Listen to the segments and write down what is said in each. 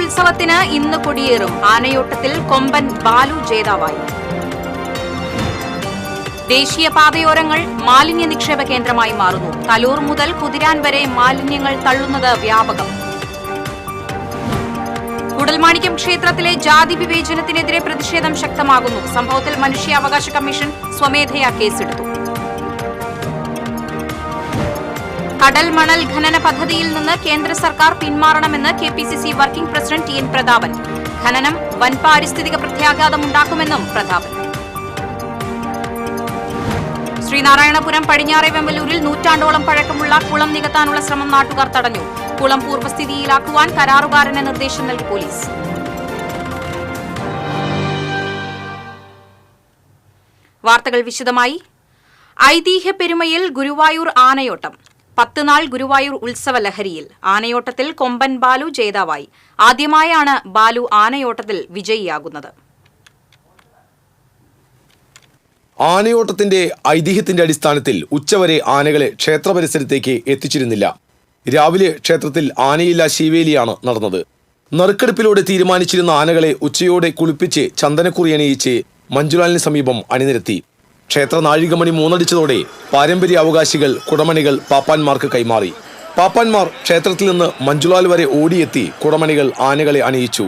ഉത്സവത്തിന് ഇന്ന് കൊടിയേറും. ആനയോട്ടത്തിൽ കൊമ്പൻ ബാലു ജേതാവായി. ദേശീയപാതയോരങ്ങൾ മാലിന്യ നിക്ഷേപ കേന്ദ്രമായി മാറുന്നു. തലൂർ മുതൽ കുതിരാൻ വരെ മാലിന്യങ്ങൾ തള്ളുന്നത് വ്യാപകം. കൂടൽമാണിക്യം ക്ഷേത്രത്തിലെ ജാതി വിവേചനത്തിനെതിരെ പ്രതിഷേധം ശക്തമാകുന്നു. സംഭവത്തിൽ മനുഷ്യാവകാശ കമ്മീഷൻ സ്വമേധയാ കേസെടുത്തു. കടൽ മണൽ ഖനന പദ്ധതിയിൽ നിന്ന് കേന്ദ്ര സർക്കാർ പിന്മാറണമെന്ന് KPCC working president TN Prathapan. ഖനനം വൻ പാരിസ്ഥിതിക പ്രത്യാഘാതമുണ്ടാക്കുമെന്നും പ്രതാപൻ. ശ്രീനാരായണപുരം പടിഞ്ഞാറെ വെമ്പലൂരിൽ നൂറ്റാണ്ടോളം പഴക്കമുള്ള കുളം നികത്താനുള്ള ശ്രമം നാട്ടുകാർ തടഞ്ഞു. കുളം പൂർവ്വസ്ഥിതിയിലാക്കുവാൻ കരാറുകാരന് നിർദ്ദേശം നൽകി പോലീസ്. വാർത്തകൾ വിശദമായി. ഐതിഹ്യ പെരുമയിൽ ഗുരുവായൂർ ആനയോട്ടം. 10 നാൾ ഗുരുവായൂർ ഉത്സവ ലഹരിയിൽ. ആനയോട്ടത്തിൽ കൊമ്പൻ ബാലു ജേതാവായി. ആദ്യമായാണ് ബാലു ആനയോട്ടത്തിൽ വിജയിയാകുന്നത്. ആനയോട്ടത്തിന്റെ ഐതിഹ്യത്തിന്റെ അടിസ്ഥാനത്തിൽ ഉച്ചവരെ ആനകളെ ക്ഷേത്ര പരിസരത്തേക്ക് എത്തിച്ചിരുന്നില്ല. രാവിലെ ക്ഷേത്രത്തിൽ ആനയില്ല ശീവേലിയാണ് നടന്നത്. നറുക്കെടുപ്പിലൂടെ തീരുമാനിച്ചിരുന്ന ആനകളെ ഉച്ചയോടെ കുളിപ്പിച്ച് ചന്ദനക്കുറി അണിയിച്ച് മഞ്ജുലാലിന് സമീപം അണിനിരത്തി. ക്ഷേത്ര നാഴികമണി 3 അടിച്ചതോടെ പാരമ്പര്യ അവകാശികൾ കുടമണികൾ പാപ്പാന്മാർക്ക് കൈമാറി. പാപ്പാന്മാർ ക്ഷേത്രത്തിൽ നിന്ന് മഞ്ജുലാൽ വരെ ഓടിയെത്തി കുടമണികൾ ആനകളെ അണിയിച്ചു.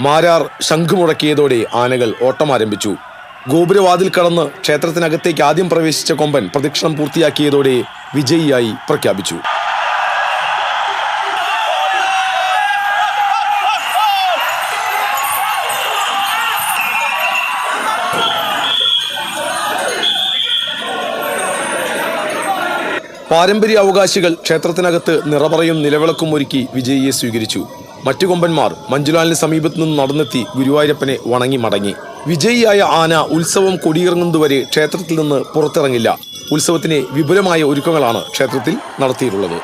മാരാർ ശംഖുമുഴക്കിയതോടെ ആനകൾ ഓട്ടമാരംഭിച്ചു. ഗോപുരവാതിൽ കടന്ന് ക്ഷേത്രത്തിനകത്തേക്ക് ആദ്യം പ്രവേശിച്ച കൊമ്പൻ പ്രദക്ഷിണം പൂർത്തിയാക്കിയതോടെ വിജയിയായി പ്രഖ്യാപിച്ചു. പാരമ്പര്യ അവകാശികൾ ക്ഷേത്രത്തിനകത്ത് നിറപറയും നിലവിളക്കും ഒരുക്കി വിജയിയെ സ്വീകരിച്ചു. മറ്റു കൊമ്പന്മാർ മഞ്ജുലാലിന് സമീപത്തു നിന്ന് നടന്നെത്തി ഗുരുവായൂരപ്പനെ വണങ്ങി മടങ്ങി. വിജയിയായ ആന ഉത്സവം കൊടിയിറങ്ങുന്നതുവരെ ക്ഷേത്രത്തിൽ നിന്ന് പുറത്തിറങ്ങില്ല. ഉത്സവത്തിന് വിപുലമായ ഒരുക്കങ്ങളാണ് ക്ഷേത്രത്തിൽ നടത്തിയിട്ടുള്ളത്.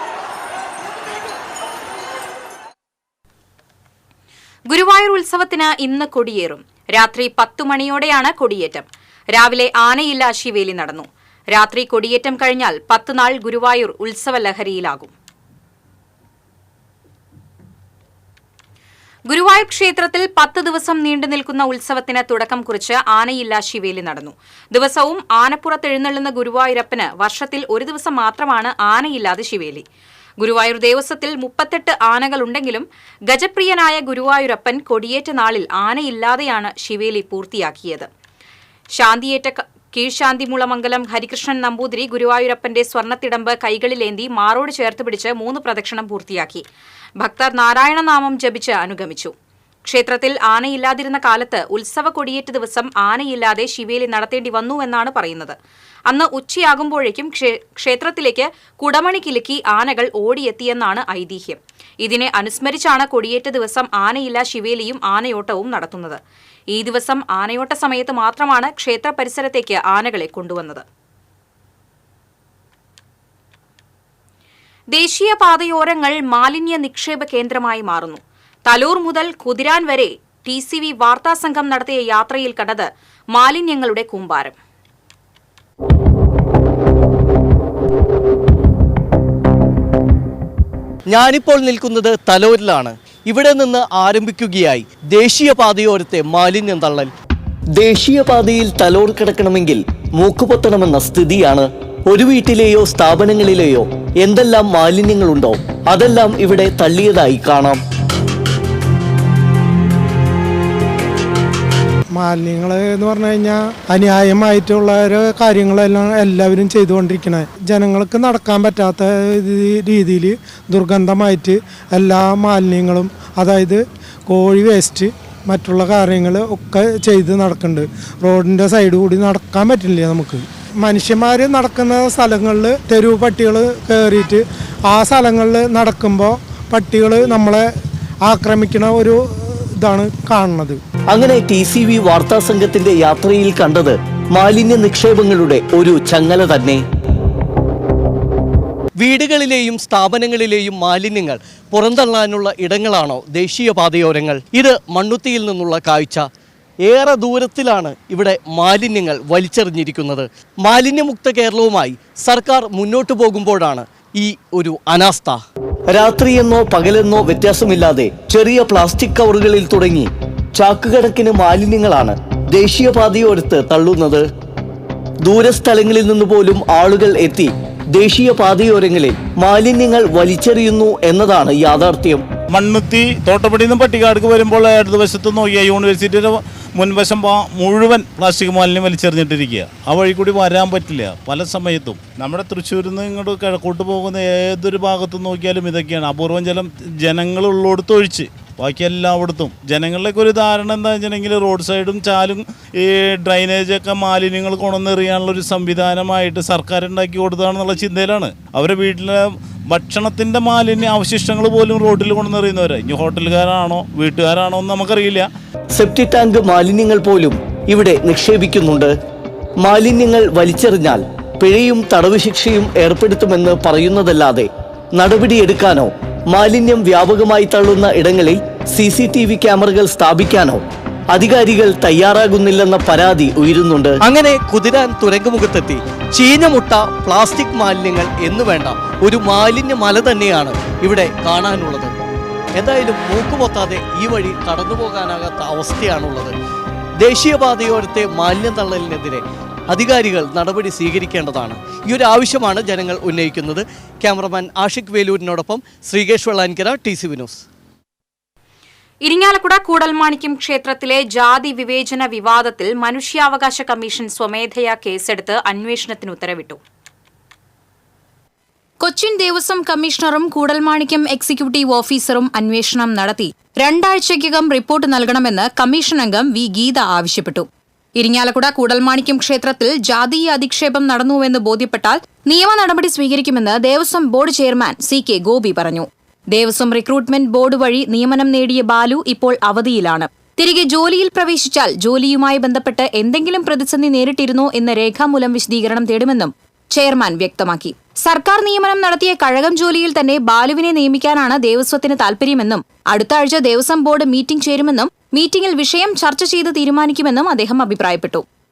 ഗുരുവായൂർ ഉത്സവത്തിന് ഇന്ന് കൊടിയേറും. രാത്രി 10 മണിയോടെയാണ് കൊടിയേറ്റം. രാവിലെ ആനയില്ല ശിവേലി നടന്നു. രാത്രി കൊടിയേറ്റം കഴിഞ്ഞാൽ 10 നാൾ ഗുരുവായൂർ ഉത്സവ ലഹരിയിലാകും. ഗുരുവായൂർ ക്ഷേത്രത്തിൽ 10 ദിവസം നീണ്ടു നിൽക്കുന്ന ഉത്സവത്തിന് തുടക്കം കുറിച്ച് ആനയില്ല ശിവേലി നടന്നു. ദിവസവും ആനപ്പുറത്ത് എഴുന്നള്ളുന്ന ഗുരുവായൂരപ്പന് വർഷത്തിൽ ഒരു ദിവസം മാത്രമാണ് ആനയില്ലാതെ ശിവേലി. ഗുരുവായൂർ ദേവസ്വത്തിൽ 38 ആനകളുണ്ടെങ്കിലും ഗജപ്രിയനായ ഗുരുവായൂരപ്പൻ കൊടിയേറ്റ നാളിൽ ആനയില്ലാതെയാണ് ശിവേലി പൂർത്തിയാക്കിയത്. ശാന്തിയേറ്റ കീഴ്ശാന്തിമുളമംഗലം ഹരികൃഷ്ണൻ നമ്പൂതിരി ഗുരുവായൂരപ്പന്റെ സ്വർണ്ണത്തിടമ്പ് കൈകളിലേന്തി മാറോട് ചേർത്ത് പിടിച്ച് 3 പ്രദക്ഷിണം പൂർത്തിയാക്കി. ഭക്തർ നാരായണനാമം ജപിച്ച് അനുഗമിച്ചു. ക്ഷേത്രത്തിൽ ആനയില്ലാതിരുന്ന കാലത്ത് ഉത്സവ കൊടിയേറ്റ ദിവസം ആനയില്ലാതെ ശിവേലി നടത്തേണ്ടി വന്നുവെന്നാണ് പറയുന്നത്. അന്ന് ഉച്ചയാകുമ്പോഴേക്കും ക്ഷേത്രത്തിലേക്ക് കുടമണി കിലുക്കി ആനകൾ ഓടിയെത്തിയെന്നാണ് ഐതിഹ്യം. ഇതിനെ അനുസ്മരിച്ചാണ് കൊടിയേറ്റ ദിവസം ആനയില്ല ശിവേലിയും ആനയോട്ടവും നടത്തുന്നത്. ഈ ദിവസം ആനയോട്ട സമയത്ത് മാത്രമാണ് ക്ഷേത്ര പരിസരത്തേക്ക് ആനകളെ കൊണ്ടുവന്നത്. ദേശീയപാതയോരങ്ങൾ മാലിന്യ നിക്ഷേപ കേന്ദ്രമായി മാറുന്നു. തലൂർ മുതൽ കുതിരാൻ വരെ TCV വാർത്താസംഘം നടത്തിയ യാത്രയിൽ കണ്ടത് മാലിന്യങ്ങളുടെ കൂമ്പാരം. ഞാനിപ്പോൾ നിൽക്കുന്നത് തലൂരിലാണ്. ഇവിടെ നിന്ന് ആരംഭിക്കുകയായി ദേശീയപാതയോരത്തെ മാലിന്യം തള്ളൽ. ദേശീയപാതയിൽ തലോർ കിടക്കണമെങ്കിൽ മൂക്കുപൊത്തണമെന്ന സ്ഥിതിയാണ്. ഒരു വീട്ടിലെയോ സ്ഥാപനങ്ങളിലെയോ എന്തെല്ലാം മാലിന്യങ്ങളുണ്ടോ അതെല്ലാം ഇവിടെ തള്ളിയതായി കാണാം. മാലിന്യങ്ങൾ എന്ന് പറഞ്ഞു കഴിഞ്ഞാൽ അന്യായമായിട്ടുള്ള കാര്യങ്ങളെല്ലാം എല്ലാവരും ചെയ്തുകൊണ്ടിരിക്കണേ. ജനങ്ങൾക്ക് നടക്കാൻ പറ്റാത്ത രീതിയിൽ ദുർഗന്ധമായിട്ട് എല്ലാ മാലിന്യങ്ങളും, അതായത് കോഴി വേസ്റ്റ് മറ്റുള്ള കാര്യങ്ങൾ ഒക്കെ ചെയ്ത് നടക്കുന്നുണ്ട്. റോഡിൻ്റെ സൈഡ് കൂടി നടക്കാൻ പറ്റില്ല നമുക്ക്. മനുഷ്യന്മാർ നടക്കുന്ന സ്ഥലങ്ങളിൽ തെരുവ് പട്ടികൾ കയറിയിട്ട് ആ സ്ഥലങ്ങളിൽ നടക്കുമ്പോൾ പട്ടികൾ നമ്മളെ ആക്രമിക്കുന്ന ഒരു ഇതാണ് കാണുന്നത്. അങ്ങനെ TCV വാർത്താ സംഘത്തിന്റെ യാത്രയിൽ കണ്ടത് മാലിന്യ നിക്ഷേപങ്ങളുടെ ഒരു ചങ്ങല തന്നെ. വീടുകളിലെയും സ്ഥാപനങ്ങളിലെയും മാലിന്യങ്ങൾ പുറന്തള്ളാനുള്ള ഇടങ്ങളാണോ ദേശീയപാതയോരങ്ങൾ? ഇത് മണ്ണുത്തിയിൽ നിന്നുള്ള കാഴ്ച. ഏറെ ദൂരത്തിലാണ് ഇവിടെ മാലിന്യങ്ങൾ വലിച്ചെറിഞ്ഞിരിക്കുന്നത്. മാലിന്യമുക്ത കേരളവുമായി സർക്കാർ മുന്നോട്ടു പോകുമ്പോഴാണ് ഈ ഒരു അനാസ്ഥ. രാത്രിയെന്നോ പകലെന്നോ വ്യത്യാസമില്ലാതെ ചെറിയ പ്ലാസ്റ്റിക് കവറുകളിൽ തുടങ്ങി ചാക്കുകണക്കിന് മാലിന്യങ്ങളാണ് ദേശീയപാതയോരത്ത് തള്ളുന്നത്. ദൂരസ്ഥലങ്ങളിൽ നിന്ന് പോലും ആളുകൾ എത്തി ദേശീയപാതയോരങ്ങളിൽ മാലിന്യങ്ങൾ വലിച്ചെറിയുന്നു എന്നതാണ് യാഥാർത്ഥ്യം. മണ്ണുത്തി തോട്ടപ്പടിയിൽ നിന്ന് പട്ടിക്കാടുക്ക് വരുമ്പോൾ ഇടതുവശത്ത് നോക്കിയാൽ യൂണിവേഴ്സിറ്റിയുടെ മുൻവശം മുഴുവൻ പ്ലാസ്റ്റിക് മാലിന്യം വലിച്ചെറിഞ്ഞിട്ടിരിക്കുക. ആ വഴി കൂടി വരാൻ പറ്റില്ല പല സമയത്തും. നമ്മുടെ തൃശ്ശൂരിൽ നിന്ന് ഇങ്ങോട്ട് കിഴക്കോട്ട് പോകുന്ന ഏതൊരു ഭാഗത്ത് നോക്കിയാലും ഇതൊക്കെയാണ്. അപൂർവം ജനങ്ങളുള്ളടത്ത് ഒഴിച്ച് ബാക്കി എല്ലായിടത്തും ജനങ്ങളിലേക്ക് ഒരു ധാരണ എന്താ വെച്ചിട്ടുണ്ടെങ്കിൽ റോഡ് സൈഡും ചാലും ഈ ഡ്രൈനേജൊക്കെ മാലിന്യങ്ങൾ കൊണ്ടുവന്നെറിയാനുള്ളൊരു സംവിധാനമായിട്ട് സർക്കാർ ഉണ്ടാക്കി കൊടുത്തതാണെന്നുള്ള ചിന്തയിലാണ്. അവരുടെ വീട്ടിലെ ഭക്ഷണത്തിൻ്റെ മാലിന്യ അവശിഷ്ടങ്ങൾ പോലും റോഡിൽ കൊണ്ടുവന്നെറിയുന്നവരെ. ഇനി ഹോട്ടലുകാരാണോ വീട്ടുകാരാണോ എന്ന് നമുക്കറിയില്ല. സെപ്റ്റി ടാങ്ക് മാലിന്യങ്ങൾ പോലും ഇവിടെ നിക്ഷേപിക്കുന്നുണ്ട്. മാലിന്യങ്ങൾ വലിച്ചെറിഞ്ഞാൽ പിഴയും തടവ് ശിക്ഷയും ഏർപ്പെടുത്തുമെന്ന് പറയുന്നതല്ലാതെ നടപടിയെടുക്കാനോ മാലിന്യം വ്യാപകമായി തള്ളുന്ന ഇടങ്ങളിൽ CCTV ക്യാമറകൾ സ്ഥാപിക്കാനോ അധികാരികൾ തയ്യാറാകുന്നില്ലെന്ന പരാതി ഉയരുന്നുണ്ട്. അങ്ങനെ കുതിരാൻ തുരങ്കമുഖത്തെത്തി ചീഞ്ഞമുട്ട പ്ലാസ്റ്റിക് മാലിന്യങ്ങൾ എന്ന് വേണ്ട ഒരു മാലിന്യ മല തന്നെയാണ് ഇവിടെ കാണാനുള്ളത്. എന്തായാലും മൂക്കുപൊത്താതെ ഈ വഴി കടന്നു പോകാനാകാത്ത അവസ്ഥയാണുള്ളത്. ദേശീയപാതയോരത്തെ മാലിന്യം തള്ളലിനെതിരെ അധികാരികൾ നടപടി സ്വീകരിക്കേണ്ടതാണ്. ഈ ഒരു ആവശ്യമാണ് ജനങ്ങൾ ഉന്നയിക്കുന്നത്. ക്യാമറമാൻ ആഷിഖ് വേലൂരിനോടൊപ്പം ശ്രീകേഷ് വെള്ളാനിക്കര, TCV ന്യൂസ്. ഇരിങ്ങാലക്കുട കൂടൽമാണിക്യം ക്ഷേത്രത്തിലെ ജാതി വിവേചന വിവാദത്തിൽ മനുഷ്യാവകാശ കമ്മീഷൻ സ്വമേധയാ കേസെടുത്ത് അന്വേഷണത്തിന് ഉത്തരവിട്ടു. കൊച്ചിൻ ദേവസ്വം കമ്മീഷണറും കൂടൽമാണിക്യം എക്സിക്യൂട്ടീവ് ഓഫീസറും അന്വേഷണം നടത്തി 2 ആഴ്ചയ്ക്കകം റിപ്പോർട്ട് നൽകണമെന്ന് കമ്മീഷൻ അംഗം വി ഗീത ആവശ്യപ്പെട്ടു. ഇരിങ്ങാലക്കുട കൂടൽമാണിക്യം ക്ഷേത്രത്തിൽ ജാതീയ അധിക്ഷേപം നടന്നുവെന്ന് ബോധ്യപ്പെട്ടാൽ നിയമ നടപടി സ്വീകരിക്കുമെന്ന് Devaswom board chairman CK Gopi പറഞ്ഞു. ദേവസ്വം റിക്രൂട്ട്മെന്റ് ബോർഡ് വഴി നിയമനം നേടിയ ബാലു ഇപ്പോൾ അവധിയിലാണ്. തിരികെ ജോലിയിൽ പ്രവേശിച്ചാൽ ജോലിയുമായി ബന്ധപ്പെട്ട് എന്തെങ്കിലും പ്രതിസന്ധി നേരിട്ടിരുന്നോ എന്ന രേഖാമൂലം വിശദീകരണം തേടുമെന്നും ചെയർമാൻ വ്യക്തമാക്കി. സർക്കാർ നിയമനം നടത്തിയ കഴകം ജോലിയിൽ തന്നെ ബാലുവിനെ നിയമിക്കാനാണ് ദേവസ്വത്തിന് താൽപര്യമെന്നും അടുത്ത ആഴ്ച ദേവസ്വം ബോർഡ് മീറ്റിംഗ് ചേരുമെന്നും മീറ്റിംഗിൽ വിഷയം ചർച്ച ചെയ്ത് തീരുമാനിക്കുമെന്നും അദ്ദേഹം അഭിപ്രായപ്പെട്ടു.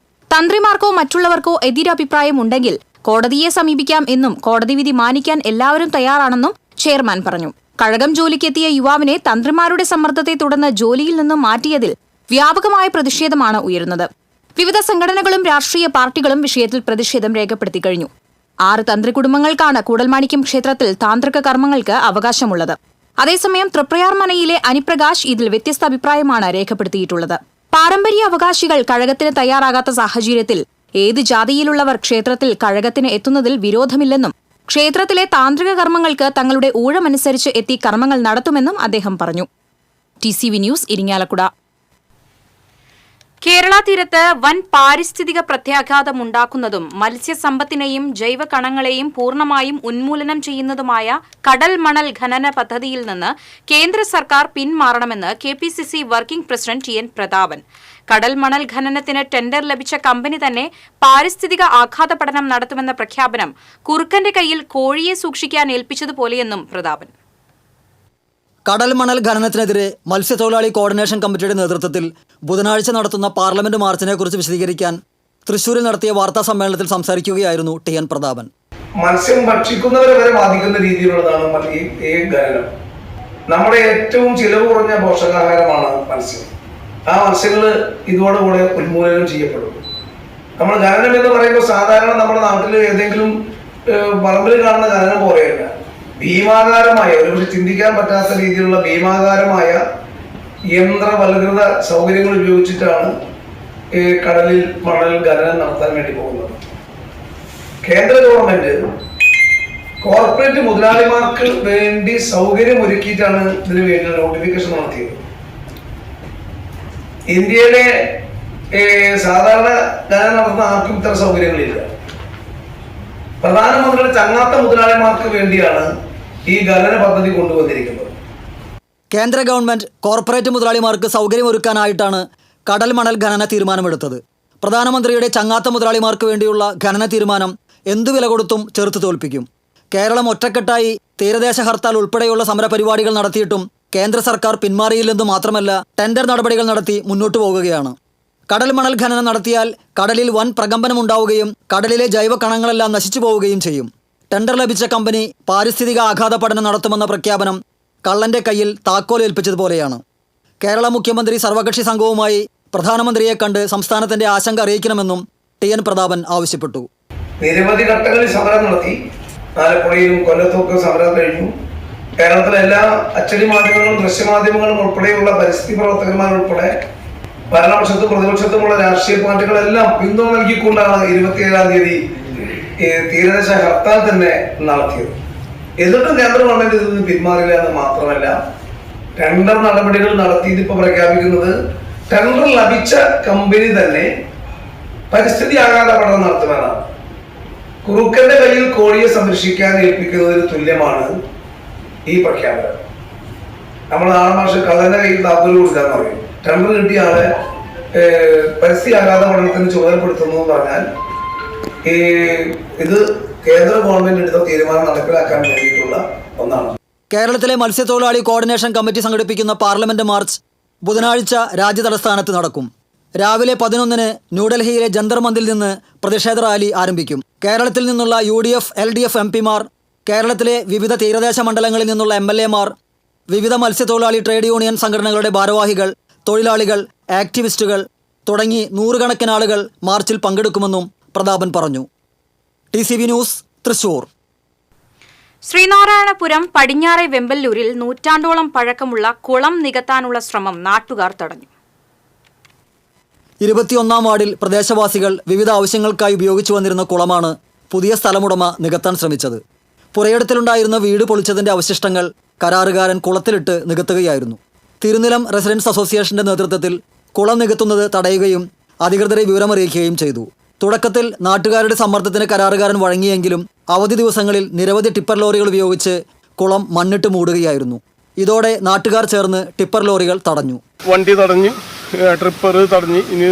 തന്ത്രിമാർക്കോ മറ്റുള്ളവർക്കോ എതിരഭിപ്രായം ഉണ്ടെങ്കിൽ കോടതിയെ സമീപിക്കാം എന്നും കോടതി വിധി മാനിക്കാൻ എല്ലാവരും തയ്യാറാണെന്നും ചെയർമാൻ പറഞ്ഞു. കഴകം ജോലിക്കെത്തിയ യുവാവിനെ തന്ത്രിമാരുടെ സമ്മർദ്ദത്തെ തുടർന്ന് ജോലിയിൽ നിന്നും മാറ്റിയതിൽ വ്യാപകമായ പ്രതിഷേധമാണ് ഉയരുന്നത്. വിവിധ സംഘടനകളും രാഷ്ട്രീയ പാർട്ടികളും വിഷയത്തിൽ പ്രതിഷേധം രേഖപ്പെടുത്തി കഴിഞ്ഞു. 6 തന്ത്രി കുടുംബങ്ങൾക്കാണ് കൂടൽമാണിക്യം ക്ഷേത്രത്തിൽ താന്ത്രിക കർമ്മങ്ങൾക്ക് അവകാശമുള്ളത്. അതേസമയം തൃപ്രയാർ മനയിലെ അനിപ്രകാശ് ഇതിൽ വ്യത്യസ്ത അഭിപ്രായമാണ് രേഖപ്പെടുത്തിയിട്ടുള്ളത്. പാരമ്പര്യ അവകാശികൾ കഴകത്തിന് തയ്യാറാകാത്ത സാഹചര്യത്തിൽ ഏത് ജാതിയിലുള്ളവർ ക്ഷേത്രത്തിൽ കഴകത്തിന് എത്തുന്നതിൽ വിരോധമില്ലെന്നും ക്ഷേത്രത്തിലെ താന്ത്രിക കർമ്മങ്ങൾക്ക് തങ്ങളുടെ ഊഴമനുസരിച്ച് എത്തി കർമ്മങ്ങൾ നടത്തുമെന്നും അദ്ദേഹം പറഞ്ഞു. TCV news, Irinjalakuda. കേരള തീരത്ത് വൻ പാരിസ്ഥിതിക പ്രത്യാഘാതമുണ്ടാക്കുന്നതും മത്സ്യസമ്പത്തിനെയും ജൈവ കണങ്ങളെയും പൂർണ്ണമായും ഉന്മൂലനം ചെയ്യുന്നതുമായ കടൽ മണൽ ഖനന പദ്ധതിയിൽ നിന്ന് കേന്ദ്ര സർക്കാർ പിന്മാറണമെന്ന് KPCC working president TN Prathapan. കടൽ മണൽ ഖനനത്തിന് ടെൻഡർ ലഭിച്ച കമ്പനി തന്നെ പാരിസ്ഥിതിക ആഘാത പഠനം നടത്തുമെന്ന പ്രഖ്യാപനം കുറുക്കന്റെ കയ്യിൽ കോഴിയെ സൂക്ഷിക്കാൻ ഏൽപ്പിച്ചതുപോലെയെന്നും പ്രതാപൻ. കടൽ മണൽ ഖനനത്തിനെതിരെ മത്സ്യത്തൊഴിലാളി കോർഡിനേഷൻ കമ്മിറ്റിയുടെ നേതൃത്വത്തിൽ ബുധനാഴ്ച നടത്തുന്ന പാർലമെന്റ് മാർച്ചിനെക്കുറിച്ച് വിശദീകരിക്കാൻ തൃശ്ശൂരിൽ നടത്തിയ വാർത്താ സമ്മേളനത്തിൽ സംസാരിക്കുകയായിരുന്നു TN പ്രതാപൻ. മത്സ്യം ഭക്ഷിക്കുന്നവരെ വരെ ബാധിക്കുന്ന രീതിയിലുള്ളതാണ് ഈ ഖനനം. നമ്മുടെ ഏറ്റവും ചിലവ് കുറഞ്ഞ പോഷകാഹാരമാണ് മത്സ്യം. ആ മത്സ്യങ്ങൾ ഇതോടുകൂടെ ഉന്മൂലനം ചെയ്യപ്പെടും. നമ്മൾ ഖനനം എന്ന് പറയുമ്പോൾ സാധാരണ നമ്മുടെ നാട്ടിൽ ഏതെങ്കിലും പറമ്പിൽ കാണുന്ന ഖനനം പോലെയല്ല. ഭീമാകാരമായ, ഒരുപക്ഷെ ചിന്തിക്കാൻ പറ്റാത്ത രീതിയിലുള്ള ഭീമാകാരമായ യന്ത്രവൽകൃത സൗകര്യങ്ങൾ ഉപയോഗിച്ചിട്ടാണ് കടലിൽ മണൽ ഖനനം നടത്താൻ വേണ്ടി പോകുന്നത്. കേന്ദ്ര ഗവൺമെന്റ് കോർപ്പറേറ്റ് മുതലാളിമാർക്ക് വേണ്ടി സൗകര്യം ഒരുക്കിയിട്ടാണ് ഇതിനു വേണ്ടി നോട്ടിഫിക്കേഷൻ നടത്തിയത്. ഇന്ത്യയിലെ സാധാരണ ഖനനം നടത്തുന്ന ആർക്കും ഇത്തരം സൗകര്യങ്ങളില്ല. പ്രധാനമന്ത്രിയുടെ ചങ്ങാത്ത മുതലാളിമാർക്ക് വേണ്ടിയാണ് ഈ ഖനന പദ്ധതി കൊണ്ടുവന്നിരിക്കുന്നത്. കേന്ദ്ര ഗവൺമെന്റ് കോർപ്പറേറ്റ് മുതലാളിമാർക്ക് സൗകര്യമൊരുക്കാനായിട്ടാണ് കടൽ മണൽ ഖനന തീരുമാനമെടുത്തത്. പ്രധാനമന്ത്രിയുടെ ചങ്ങാത്ത മുതലാളിമാർക്ക് വേണ്ടിയുള്ള ഖനന തീരുമാനം എന്തു വില കൊടുത്തും ചെറുത്തു തോൽപ്പിക്കും. കേരളം ഒറ്റക്കെട്ടായി തീരദേശ ഹർത്താൽ ഉൾപ്പെടെയുള്ള സമരപരിപാടികൾ നടത്തിയിട്ടും കേന്ദ്ര സർക്കാർ പിന്മാറിയില്ലെന്ന് മാത്രമല്ല, ടെൻഡർ നടപടികൾ നടത്തി മുന്നോട്ടു പോകുകയാണ്. കടൽ മണൽ ഖനനം നടത്തിയാൽ കടലിൽ വൻ പ്രകമ്പനമുണ്ടാവുകയും കടലിലെ ജൈവ കണങ്ങളെല്ലാം നശിച്ചു പോവുകയും ചെയ്യും. ടെൻഡർ ലഭിച്ച കമ്പനി പാരിസ്ഥിതിക ആഘാത പഠനം നടത്തുമെന്ന പ്രഖ്യാപനം കള്ളന്റെ കയ്യിൽ താക്കോൽ ഏൽപ്പിച്ചതുപോലെയാണ്. കേരള മുഖ്യമന്ത്രി സർവകക്ഷി സംഘവുമായി പ്രധാനമന്ത്രിയെ കണ്ട് സംസ്ഥാനത്തിന്റെ ആശങ്ക അറിയിക്കണമെന്നും ടി.എൻ. പ്രതാപൻ ആവശ്യപ്പെട്ടു. നിരവധി ഘട്ടങ്ങളിൽ സമരം നടത്തി. ആലപ്പുഴയിലും കൊല്ലത്തുമൊക്കെ സമരം കഴിഞ്ഞു. കേരളത്തിലെ എല്ലാ അച്ചടി മാധ്യമങ്ങളും ദൃശ്യമാധ്യമങ്ങളും ഉൾപ്പെടെയുള്ള പരിസ്ഥിതി പ്രവർത്തകന്മാരുൾപ്പെടെ ഭരണപക്ഷത്തും പ്രതിപക്ഷത്തുമുള്ള രാഷ്ട്രീയ പാർട്ടികളെല്ലാം പിന്തുണ നൽകിക്കൊണ്ടാണ് 27-ാം തീയതി തീരദേശ ഹർത്താൽ തന്നെ നടത്തിയത്. എന്നിട്ടും കേന്ദ്ര ഗവൺമെന്റ് ഇതിൽ നിന്ന് പിന്മാറില്ല എന്ന് മാത്രമല്ല, ടെൻഡർ നടപടികൾ നടത്തി ഇതിപ്പോ പ്രഖ്യാപിക്കുന്നത് ടെൻഡർ ലഭിച്ച കമ്പനി തന്നെ പരിസ്ഥിതി ആഘാത പഠനം നടത്തുമെന്നാണ്. കുറുക്കന്റെ കയ്യിൽ കോഴിയെ സംരക്ഷിക്കാൻ ഏൽപ്പിക്കുന്നതിന് തുല്യമാണ് ഈ പ്രഖ്യാപനം. നമ്മൾ നാടൻ ഭാഷ കള്ളന്റെ കയ്യിൽ താക്കോൽ കൊടുക്കാന്ന് പറയും. ടെൻഡർ കിട്ടിയ ആളെ പരിസ്ഥിതി ആഘാത പഠനത്തിന് ചുമതലപ്പെടുത്തുന്നു എന്ന് പറഞ്ഞാൽ ഇത് കേന്ദ്ര ഗവൺമെന്റ് എടുത്ത തീരുമാനം നടപ്പിലാക്കാൻ വേണ്ടിയിട്ടുള്ള ഒന്നാണ്. കേരളത്തിലെ മത്സ്യത്തൊഴിലാളി കോർഡിനേഷൻ കമ്മിറ്റി സംഘടിപ്പിക്കുന്ന പാർലമെന്റ് മാർച്ച് ബുധനാഴ്ച രാജ്യതലസ്ഥാനത്ത് നടക്കും. രാവിലെ 11-ന് ന്യൂഡൽഹിയിലെ ജന്തർ മന്ദിൽ നിന്ന് പ്രതിഷേധ റാലി ആരംഭിക്കും. കേരളത്തിൽ നിന്നുള്ള UDF, LDF MP-മാർ, കേരളത്തിലെ വിവിധ തീരദേശ മണ്ഡലങ്ങളിൽ നിന്നുള്ള MLA-മാർ, വിവിധ മത്സ്യത്തൊഴിലാളി ട്രേഡ് യൂണിയൻ സംഘടനകളുടെ ഭാരവാഹികൾ, തൊഴിലാളികൾ, ആക്ടിവിസ്റ്റുകൾ തുടങ്ങി 100 കണക്കിന് ആളുകൾ മാർച്ചിൽ പങ്കെടുക്കുമെന്നും പ്രതാപൻ പറഞ്ഞു. TCV news, Thrissur. ശ്രീനാരായണപുരം പടിഞ്ഞാറെ വെമ്പല്ലൂരിൽ നൂറ്റാണ്ടോളം പഴക്കമുള്ള കുളം നികത്താനുള്ള ശ്രമം നാട്ടുകാർ തടഞ്ഞു. 21-ാം വാർഡിൽ പ്രദേശവാസികൾ വിവിധ ആവശ്യങ്ങൾക്കായി ഉപയോഗിച്ചു വന്നിരുന്ന കുളമാണ് പുതിയ സ്ഥലമുടമ നികത്താൻ ശ്രമിച്ചത്. പുരയിടത്തിലുണ്ടായിരുന്ന വീട് പൊളിച്ചതിന്റെ അവശിഷ്ടങ്ങൾ കരാറുകാരൻ കുളത്തിലിട്ട് നികത്തുകയായിരുന്നു. തിരുനിലം റെസിഡൻസ് അസോസിയേഷന്റെ നേതൃത്വത്തിൽ കുളം നികത്തുന്നത് തടയുകയും അധികൃതരെ വിവരമറിയിക്കുകയും ചെയ്തു. തുടക്കത്തിൽ നാട്ടുകാരുടെ സമ്മർദ്ദത്തിന് കരാറുകാരൻ വഴങ്ങിയെങ്കിലും അവധി ദിവസങ്ങളിൽ നിരവധി ടിപ്പർ ലോറികൾ ഉപയോഗിച്ച് കുളം മണ്ണിട്ട് മൂടുകയായിരുന്നു. ഇതോടെ നാട്ടുകാർ ചേർന്ന് ടിപ്പർ ലോറികൾ തടഞ്ഞു. വണ്ടി തടഞ്ഞു, ട്രിപ്പർ തടഞ്ഞ് ഇനി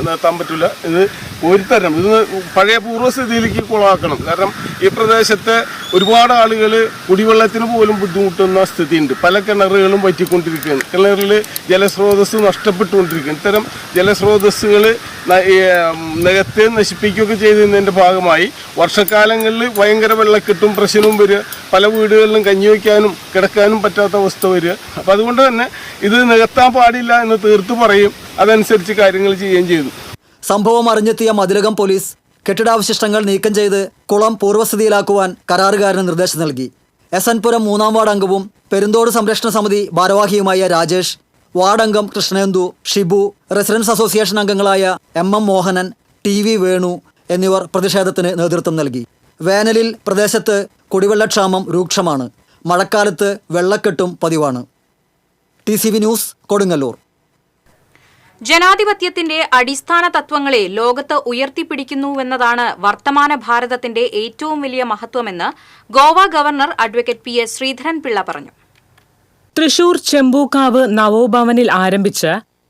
നിർത്താൻ പറ്റില്ല. ഇത് ഒരു തരം ഇത് പഴയ പൂർവ്വസ്ഥിതിയിലേക്ക് കുളമാക്കണം. കാരണം ഈ പ്രദേശത്തെ ഒരുപാട് ആളുകൾ കുടിവെള്ളത്തിന് പോലും ബുദ്ധിമുട്ടുന്ന സ്ഥിതിയുണ്ട്. പല കിണറുകളും വറ്റിക്കൊണ്ടിരിക്കുകയാണ്. കിണറിൽ ജലസ്രോതസ് നഷ്ടപ്പെട്ടുകൊണ്ടിരിക്കുകയാണ്. ഇത്തരം ജലസ്രോതസ്സുകൾ നികത്തെ നശിപ്പിക്കുകയൊക്കെ ചെയ്തതിൻ്റെ ഭാഗമായി വർഷക്കാലങ്ങളിൽ ഭയങ്കര വെള്ളക്കെട്ടും പ്രശ്നവും വരിക, പല വീടുകളിലും കഞ്ഞി വയ്ക്കാനും കിടക്കാനും പറ്റാത്ത അവസ്ഥ വരിക. അപ്പം അതുകൊണ്ട് തന്നെ ഇത് നികത്താൻ പാടില്ല എന്ന് തീർത്തു പറയും. അതനുസരിച്ച് കാര്യങ്ങൾ ചെയ്യുകയും ചെയ്തു. സംഭവം അറിഞ്ഞെത്തിയ മതിലകം പോലീസ് കെട്ടിടാവശിഷ്ടങ്ങൾ നീക്കം ചെയ്ത് കുളം പൂർവ്വസ്ഥിതിയിലാക്കുവാൻ കരാറുകാരന് നിർദ്ദേശം നൽകി. SN പുരം 3-ാം വാർഡ് അംഗവും പെരുന്തോട് സംരക്ഷണ സമിതി ഭാരവാഹിയുമായ രാജേഷ്, വാർഡ് അംഗം കൃഷ്ണേന്ദു, ഷിബു, റെസിഡൻസ് അസോസിയേഷൻ അംഗങ്ങളായ MM മോഹനൻ, TV വേണു എന്നിവർ പ്രതിഷേധത്തിന് നേതൃത്വം നൽകി. വേനലിൽ പ്രദേശത്ത് കുടിവെള്ളക്ഷാമം രൂക്ഷമാണ്. മഴക്കാലത്ത് വെള്ളക്കെട്ടും പതിവാണ്. TCV news, Kodungallur. ജനാധിപത്യത്തിന്റെ അടിസ്ഥാന തത്വങ്ങളെ ലോകത്ത് ഉയർത്തിപ്പിടിക്കുന്നുവെന്നതാണ് വർത്തമാന ഭാരതത്തിന്റെ ഏറ്റവും വലിയ മഹത്വമെന്ന് Goa governor advocate PS Sreedharan Pillai പറഞ്ഞു. തൃശൂർ ചെമ്പൂക്കാവ് നവോഭവനിൽ ആരംഭിച്ച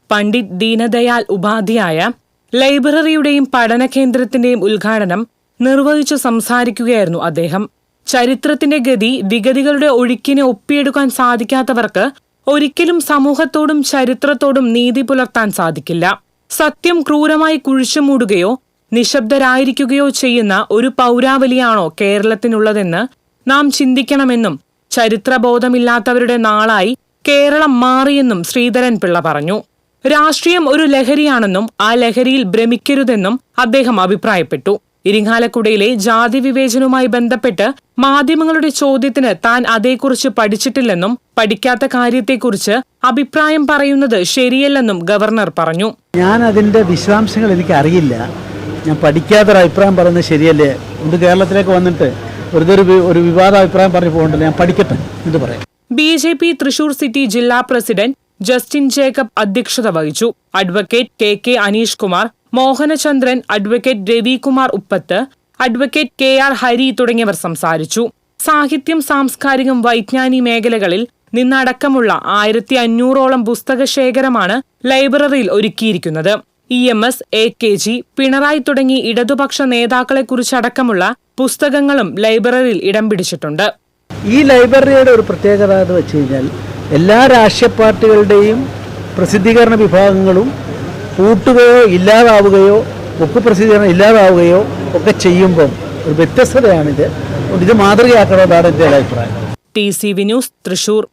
പണ്ഡിറ്റ് ദീനദയാൽ ഉപാധ്യായ ലൈബ്രറിയുടെയും പഠനകേന്ദ്രത്തിന്റെയും ഉദ്ഘാടനം നിർവഹിച്ചു സംസാരിക്കുകയായിരുന്നു അദ്ദേഹം. ചരിത്രത്തിന്റെ ഗതി വിഗതികളുടെ ഒഴുക്കിനെ ഒപ്പിയെടുക്കാൻ സാധിക്കാത്തവർക്ക് ഒരിക്കലും സമൂഹത്തോടും ചരിത്രത്തോടും നീതി പുലർത്താൻ സാധിക്കില്ല. സത്യം ക്രൂരമായി കുഴിച്ചുമൂടുകയോ നിശബ്ദരായിരിക്കുകയോ ചെയ്യുന്ന ഒരു പൗരാവലിയാണോ കേരളത്തിനുള്ളതെന്ന് നാം ചിന്തിക്കണമെന്നും ചരിത്രബോധമില്ലാത്തവരുടെ നാളായി കേരളം മാറിയെന്നും ശ്രീധരൻപിള്ള പറഞ്ഞു. രാഷ്ട്രീയം ഒരു ലഹരിയാണെന്നും ആ ലഹരിയിൽ ഭ്രമിക്കരുതെന്നും അദ്ദേഹം അഭിപ്രായപ്പെട്ടു. ഇരിങ്ങാലക്കുടയിലെ ജാതി വിവേചനവുമായി ബന്ധപ്പെട്ട് മാധ്യമങ്ങളുടെ ചോദ്യത്തിന് താൻ അതേക്കുറിച്ച് പഠിച്ചിട്ടില്ലെന്നും പഠിക്കാത്ത കാര്യത്തെക്കുറിച്ച് അഭിപ്രായം പറയുന്നത് ശരിയല്ലെന്നും ഗവർണർ പറഞ്ഞു. ഞാൻ അതിന്റെ വിശദാംശങ്ങൾ എനിക്ക് അറിയില്ല. ഞാൻ പഠിക്കാത്തൊരു അഭിപ്രായം പറയുന്നത് ശരിയല്ലേ? ഇത് കേരളത്തിലേക്ക് വന്നിട്ട് വെറുതെ ഒരു വിവാദ അഭിപ്രായം പറഞ്ഞു പോകണ്ടല്ലോ. ഞാൻ പഠിക്കട്ടെ എന്ന് പറയാം. BJP തൃശൂർ സിറ്റി ജില്ലാ പ്രസിഡന്റ് ജസ്റ്റിൻ ജേക്കബ് അധ്യക്ഷത വഹിച്ചു. Advocate KK Aneesh Kumar, Mohanachandran, advocate Ravikumar Uppath, advocate KR Hari തുടങ്ങിയവർ സംസാരിച്ചു. സാഹിത്യം, സാംസ്കാരികം, വൈജ്ഞാനിക മേഖലകളിൽ നിന്നടക്കമുള്ള 1500ഓളം പുസ്തകശേഖരമാണ് ലൈബ്രറിയിൽ ഒരുക്കിയിരിക്കുന്നത്. EMS, AKG, പിണറായി തുടങ്ങി ഇടതുപക്ഷ നേതാക്കളെക്കുറിച്ചടക്കമുള്ള പുസ്തകങ്ങളും ലൈബ്രറിയിൽ ഇടം പിടിച്ചിട്ടുണ്ട്. ഈ ലൈബ്രറിയുടെ ഒരു പ്രത്യേകത എന്ന് വെച്ച് കഴിഞ്ഞാൽ എല്ലാ രാഷ്ട്രീയ പാർട്ടികളുടെയും പ്രസിദ്ധീകരണ വിഭാഗങ്ങളും കൂട്ടുകയോ ഇല്ലാതാവുകയോ ബുക്ക് പ്രസിദ്ധീകരണം ഇല്ലാതാവുകയോ ഒക്കെ ചെയ്യുമ്പം ഒരു വ്യത്യസ്തതയാണിത്. ഇത് മാതൃകയാക്കണമെന്നാണ് എൻ്റെ അഭിപ്രായം. TCV news Thrissur.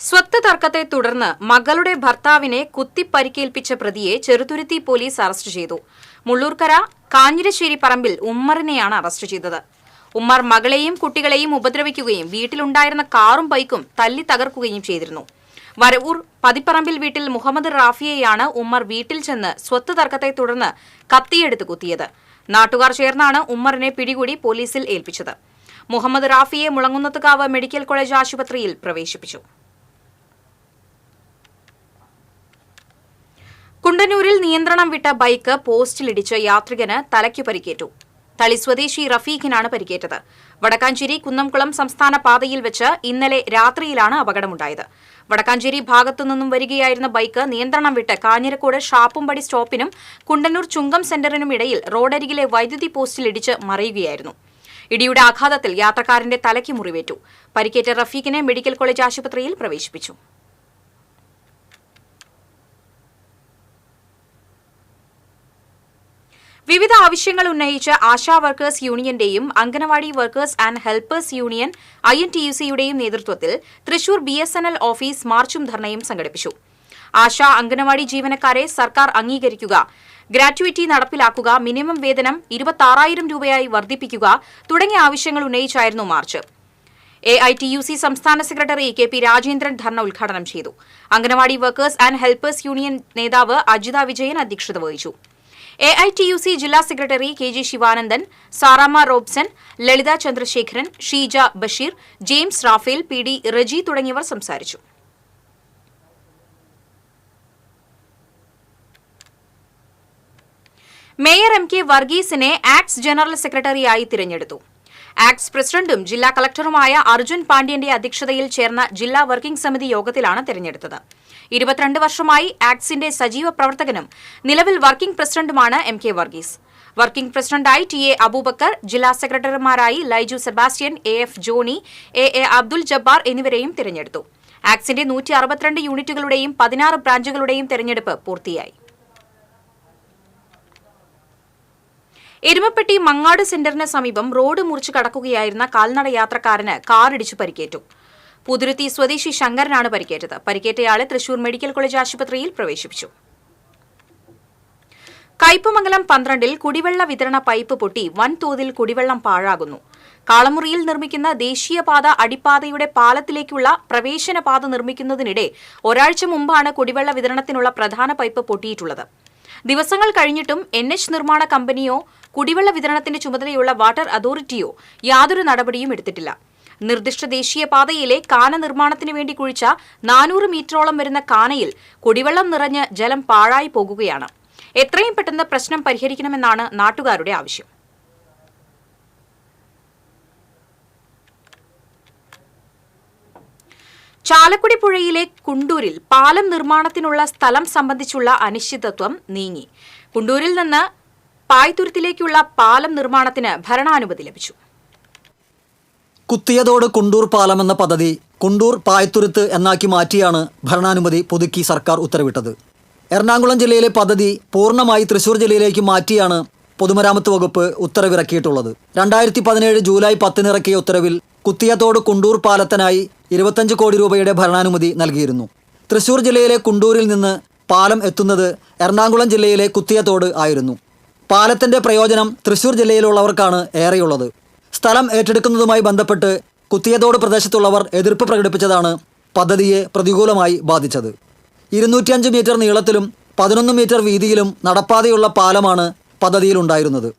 സ്വത്ത് തർക്കത്തെ തുടർന്ന് മകളുടെ ഭർത്താവിനെ കുത്തിപ്പരിക്കേൽപ്പിച്ച പ്രതിയെ ചെറുതുരുത്തി പോലീസ് അറസ്റ്റ് ചെയ്തു. മുള്ളൂർക്കര കാഞ്ഞിരശ്ശേരി പറമ്പിൽ ഉമ്മറിനെയാണ് അറസ്റ്റ് ചെയ്തത്. ഉമ്മർ മകളെയും കുട്ടികളെയും ഉപദ്രവിക്കുകയും വീട്ടിലുണ്ടായിരുന്ന കാറും ബൈക്കും തല്ലി തകർക്കുകയും ചെയ്തിരുന്നു. വരവൂർ പതിപ്പറമ്പിൽ വീട്ടിൽ മുഹമ്മദ് റാഫിയെയാണ് ഉമ്മർ വീട്ടിൽ ചെന്ന് സ്വത്ത് തർക്കത്തെ തുടർന്ന് കത്തിയെടുത്ത് കുത്തിയത്. നാട്ടുകാർ ചേർന്നാണ് ഉമ്മറിനെ പിടികൂടി പോലീസിൽ ഏൽപ്പിച്ചത്. മുഹമ്മദ് റാഫിയെ മുളങ്ങുന്നത്തുകാവ് മെഡിക്കൽ കോളേജ് ആശുപത്രിയിൽ പ്രവേശിപ്പിച്ചു. കുണ്ടന്നൂരിൽ നിയന്ത്രണം വിട്ട ബൈക്ക് പോസ്റ്റിലിടിച്ച് യാത്രികന് തലയ്ക്കു പരിക്കേറ്റു. തളി സ്വദേശി റഫീഖിനാണ് പരിക്കേറ്റത്. വടക്കാഞ്ചേരി കുന്നംകുളം സംസ്ഥാന പാതയിൽ വെച്ച് ഇന്നലെ രാത്രിയിലാണ് അപകടമുണ്ടായത്. വടക്കാഞ്ചേരി ഭാഗത്തുനിന്നും വരികയായിരുന്ന ബൈക്ക് നിയന്ത്രണം വിട്ട് കാഞ്ഞിരക്കോട് ഷാപ്പുംപടി സ്റ്റോപ്പിനും കുണ്ടന്നൂർ ചുങ്കം സെന്ററിനും ഇടയിൽ റോഡരികിലെ വൈദ്യുതി പോസ്റ്റിലിടിച്ച് മറിയുകയായിരുന്നു. ഇടിയുടെ ആഘാതത്തിൽ യാത്രക്കാരന്റെ തലയ്ക്ക് മുറിവേറ്റു. പരിക്കേറ്റ റഫീഖിനെ മെഡിക്കൽ കോളേജ് ആശുപത്രിയിൽ പ്രവേശിപ്പിച്ചു. വിവിധ ആവശ്യങ്ങൾ ഉന്നയിച്ച് ആശാ വർക്കേഴ്സ് യൂണിയന്റെയും anganwadi workers and helpers union INTUCയുടെയും നേതൃത്വത്തിൽ തൃശൂർ BSNL ഓഫീസ് മാർച്ചും ധർണയും സംഘടിപ്പിച്ചു. ആശാ അംഗനവാടി ജീവനക്കാരെ സർക്കാർ അംഗീകരിക്കുക, ഗ്രാറ്റുവിറ്റി നടപ്പിലാക്കുക, മിനിമം വേതനം 26,000 രൂപയായി വർദ്ധിപ്പിക്കുക തുടങ്ങിയ ആവശ്യങ്ങൾ ഉന്നയിച്ചായിരുന്നു മാർച്ച്. AITUC സംസ്ഥാന സെക്രട്ടറി KP രാജേന്ദ്രൻ ധർണ ഉദ്ഘാടനം ചെയ്തു. Anganwadi workers and helpers union നേതാവ് അജിത വിജയൻ അധ്യക്ഷത വഹിച്ചു. AITUC ജില്ലാ secretary KG Sivanandan, Saramma Robson, Lalitha Chandrasekharan, Sheeja Basheer, James Raphael, PD Reji തുടങ്ങിയവർ സംസാരിച്ചു. മേയർ MK വർഗീസിനെ ആക്ട്സ് ജനറൽ സെക്രട്ടറിയായി തിരഞ്ഞെടുത്തു. ആക്ട്സ് പ്രസിഡന്റും ജില്ലാ കളക്ടറുമായ അർജുൻ പാണ്ഡ്യന്റെ അധ്യക്ഷതയിൽ ചേർന്ന ജില്ലാ വർക്കിംഗ് സമിതി യോഗത്തിലാണ് തെരഞ്ഞെടുത്തത്. 22 വർഷമായി ആക്ട്സിന്റെ സജീവ പ്രവർത്തകനും നിലവിൽ വർക്കിംഗ് പ്രസിഡന്റുമാണ് MK വർഗീസ്. വർക്കിംഗ് പ്രസിഡന്റായി TA അബൂബക്കർ, ജില്ലാ സെക്രട്ടറിമാരായി Laiju Sebastian, AF Johnny, AA Abdul Jabbar എന്നിവരെയും തിരഞ്ഞെടുത്തു. ആക്ട്സിന്റെ 162 യൂണിറ്റുകളുടെയും 16 ബ്രാഞ്ചുകളുടെയും തെരഞ്ഞെടുപ്പ് പൂർത്തിയായി. എരുമപ്പെട്ടി മങ്ങാട് സെന്ററിന് സമീപം റോഡ് മുറിച്ച് കടക്കുകയായിരുന്ന കാൽനട യാത്രക്കാരന് കാറിടിച്ചു പരിക്കേറ്റു. പുതുരുത്തി സ്വദേശി ശങ്കരനാണ് പരിക്കേറ്റത്. പരിക്കേറ്റയാളെ തൃശൂർ മെഡിക്കൽ കോളേജ് ആശുപത്രിയിൽ പ്രവേശിപ്പിച്ചു. കയ്പമംഗലം 12-ൽ കുടിവെള്ള വിതരണ പൈപ്പ് പൊട്ടി വൻതോതിൽ കുടിവെള്ളം പാഴാകുന്നു. കാളമുറിയിൽ നിർമ്മിക്കുന്ന ദേശീയപാത അടിപ്പാതയുടെ പാലത്തിലേക്കുള്ള പ്രവേശന പാത നിർമ്മിക്കുന്നതിനിടെ ഒരാഴ്ച മുമ്പാണ് കുടിവെള്ള വിതരണത്തിനുള്ള പ്രധാന പൈപ്പ് പൊട്ടിയിട്ടുള്ളത്. ദിവസങ്ങൾ കഴിഞ്ഞിട്ടും NH നിർമ്മാണ കമ്പനിയോ കുടിവെള്ള വിതരണത്തിന്റെ ചുമതലയുള്ള വാട്ടർ അതോറിറ്റിയോ യാതൊരു നടപടിയും എടുത്തിട്ടില്ല. നിർദ്ദിഷ്ട ദേശീയപാതയിലെ കാന നിർമ്മാണത്തിനു വേണ്ടി കുഴിച്ച 400 മീറ്ററോളം വരുന്ന കാനയിൽ കുടിവെള്ളം നിറഞ്ഞ് ജലം പാഴായി പോകുകയാണ്. എത്രയും പെട്ടെന്ന് പ്രശ്നം പരിഹരിക്കണമെന്നാണ് നാട്ടുകാരുടെ ആവശ്യം. ചാലക്കുടി പുഴയിലെ കുണ്ടൂരിൽ പാലം നിർമ്മാണത്തിനുള്ള സ്ഥലം സംബന്ധിച്ചുള്ള അനിശ്ചിതത്വം നീങ്ങി. കുണ്ടൂരിൽ നിന്ന് പായ്ത്തുരുത്തിലേക്കുള്ള പാലം നിർമ്മാണത്തിന് ഭരണാനുമതി ലഭിച്ചു. കുത്തിയതോട് കുണ്ടൂർ പാലം എന്ന പദ്ധതി കുണ്ടൂർ പായ്ത്തുരുത്ത് എന്നാക്കി മാറ്റിയാണ് ഭരണാനുമതി പുതുക്കി സർക്കാർ ഉത്തരവിട്ടത്. എറണാകുളം ജില്ലയിലെ പദ്ധതി പൂർണ്ണമായി തൃശൂർ ജില്ലയിലേക്ക് മാറ്റിയാണ് പൊതുമരാമത്ത് വകുപ്പ് ഉത്തരവിറക്കിയിട്ടുള്ളത്. 2017 ജൂലൈ 10 ഇറക്കിയ ഉത്തരവിൽ കുത്തിയതോട് കുണ്ടൂർ പാലത്തിനായി 25 കോടി രൂപയുടെ ഭരണാനുമതി നൽകിയിരുന്നു. തൃശൂർ ജില്ലയിലെ കുണ്ടൂരിൽ നിന്ന് പാലം എത്തുന്നത് എറണാകുളം ജില്ലയിലെ കുത്തിയതോട് ആയിരുന്നു. പാലത്തിന്റെ പ്രയോജനം തൃശൂർ ജില്ലയിലുള്ളവർക്കാണ് ഏറെയുള്ളത്. സ്ഥലം ഏറ്റെടുക്കുന്നതുമായി ബന്ധപ്പെട്ട് കുത്തിയതോട് പ്രദേശത്തുള്ളവർ എതിർപ്പ് പ്രകടിപ്പിച്ചതാണ് പദ്ധതിയെ പ്രതികൂലമായി ബാധിച്ചത്. 205 മീറ്റർ നീളത്തിലും 11 മീറ്റർ വീതിയിലും നടപ്പാതയുള്ള പാലമാണ് പദ്ധതിയിലുണ്ടായിരുന്നത്.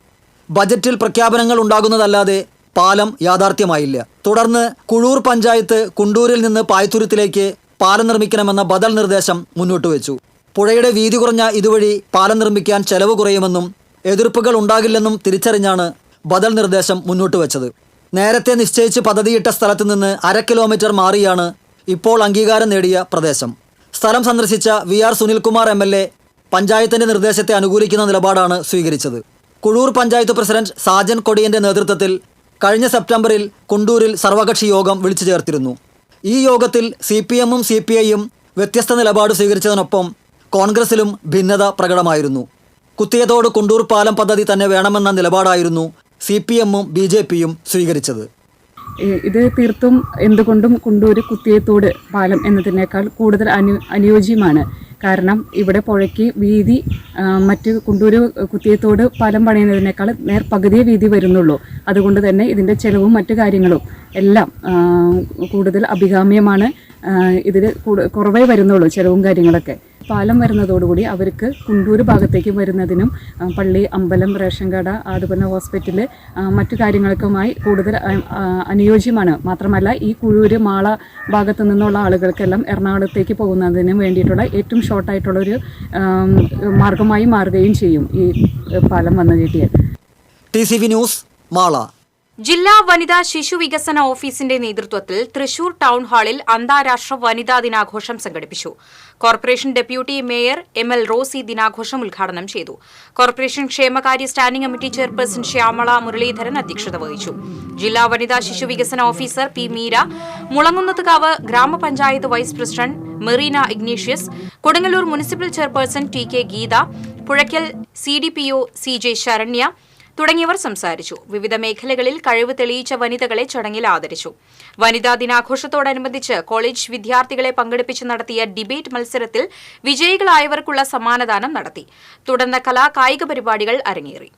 ബജറ്റിൽ പ്രഖ്യാപനങ്ങൾ ഉണ്ടാകുന്നതല്ലാതെ പാലം യാഥാർത്ഥ്യമായില്ല. തുടർന്ന് കുഴൂർ പഞ്ചായത്ത് കുണ്ടൂരിൽ നിന്ന് പായ്ത്തുരുത്തിലേക്ക് പാലം നിർമ്മിക്കണമെന്ന ബദൽ നിർദ്ദേശം മുന്നോട്ട് വെച്ചു. പുഴയുടെ വീതി കുറഞ്ഞ ഇതുവഴി പാലം നിർമ്മിക്കാൻ ചെലവ് കുറയുമെന്നും എതിർപ്പുകൾ ഉണ്ടാകില്ലെന്നും തിരിച്ചറിഞ്ഞാണ് ബദൽ നിർദ്ദേശം മുന്നോട്ട് വെച്ചത്. നേരത്തെ നിശ്ചയിച്ച് പദ്ധതിയിട്ട സ്ഥലത്ത് നിന്ന് 1/2 കിലോമീറ്റർ മാറിയാണ് ഇപ്പോൾ അംഗീകാരം നേടിയ പ്രദേശം. സ്ഥലം സന്ദർശിച്ച VR സുനിൽകുമാർ MLA പഞ്ചായത്തിന്റെ നിർദ്ദേശത്തെ അനുകൂലിക്കുന്ന നിലപാടാണ് സ്വീകരിച്ചത്. കുഴൂർ പഞ്ചായത്ത് പ്രസിഡന്റ് സാജൻ കൊടിയന്റെ നേതൃത്വത്തിൽ കഴിഞ്ഞ സെപ്റ്റംബറിൽ കുണ്ടൂരിൽ സർവകക്ഷി യോഗം വിളിച്ചു ചേർത്തിരുന്നു. ഈ യോഗത്തിൽ CPM-ഉം CPI-യും വ്യത്യസ്ത നിലപാട് സ്വീകരിച്ചതിനൊപ്പം കോൺഗ്രസിലും ഭിന്നത പ്രകടമായിരുന്നു. കുത്തിയതോട് കുണ്ടൂർ പാലം പദ്ധതി തന്നെ വേണമെന്ന നിലപാടായിരുന്നു CPM-ഉം BJP-യും സ്വീകരിച്ചത്. ഇത് തീർത്തും എന്തുകൊണ്ടും കുണ്ടൂര് കുത്തിയത്തോട് പാലം എന്നതിനേക്കാൾ കൂടുതൽ അനുയോജ്യമാണ്. കാരണം ഇവിടെ പുഴയ്ക്ക് വീതി മറ്റ് കുണ്ടൂര് കുത്തിയത്തോട് പാലം പണിയുന്നതിനേക്കാൾ പകുതിയേ വീതി വരുന്നുള്ളൂ. അതുകൊണ്ട് തന്നെ ഇതിൻ്റെ ചെലവും മറ്റു കാര്യങ്ങളും എല്ലാം കൂടുതൽ അഭികാമ്യമാണ്. ഇതിൽ കുറവേ വരുന്നുള്ളൂ ചെലവും കാര്യങ്ങളൊക്കെ. പാലം വരുന്നതോടുകൂടി അവർക്ക് കുണ്ടൂർ ഭാഗത്തേക്ക് വരുന്നതിനും പള്ളി, അമ്പലം, റേഷൻ കട, അതുപോലെ ഹോസ്പിറ്റൽ, മറ്റു കാര്യങ്ങൾക്കുമായി കൂടുതൽ അനുയോജ്യമാണ്. മാത്രമല്ല ഈ കുഴൂര് മാള ഭാഗത്തു നിന്നുള്ള ആളുകൾക്കെല്ലാം എറണാകുളത്തേക്ക് പോകുന്നതിന് വേണ്ടിയിട്ടുള്ള ഏറ്റവും ഷോർട്ടായിട്ടുള്ളൊരു മാർഗമായി മാറുകയും ചെയ്യും ഈ പാലം വന്നു കിട്ടിയാൽ. TCV news, Mala. ജില്ലാ വനിതാ ശിശു വികസന ഓഫീസിന്റെ നേതൃത്വത്തിൽ തൃശൂർ ടൗൺ ഹാളിൽ അന്താരാഷ്ട്ര വനിതാ ദിനാഘോഷം സംഘടിപ്പിച്ചു. Corporation deputy mayor ML Rosy ദിനാഘോഷം ഉദ്ഘാടനം ചെയ്തു. കോർപ്പറേഷൻ ക്ഷേമകാര്യ standing committee chairperson Shyamala Muraleedharan അധ്യക്ഷത വഹിച്ചു. ജില്ലാ വനിതാ ശിശു വികസന ഓഫീസർ P. മീര, മുളങ്ങുന്നത്തുകാവ് ഗ്രാമപഞ്ചായത്ത് vice president Merina Ignatius, Kodungallur municipal chairperson TK Geetha, Puzhakkal CDPO CJ Saranya തുടങ്ങിയവർ സംസാരിച്ചു. വിവിധ മേഖലകളിൽ കഴിവ് തെളിയിച്ച വനിതകളെ ചടങ്ങിൽ ആദരിച്ചു. വനിതാ ദിനാഘോഷത്തോടനുബന്ധിച്ച് കോളേജ് വിദ്യാർത്ഥികളെ പങ്കെടുപ്പിച്ച് നടത്തിയ ഡിബേറ്റ് മത്സരത്തിൽ വിജയികളായവർക്കുള്ള സമ്മാനദാനം നടത്തി. തുടർന്ന് കായിക പരിപാടികൾ അരങ്ങേറി.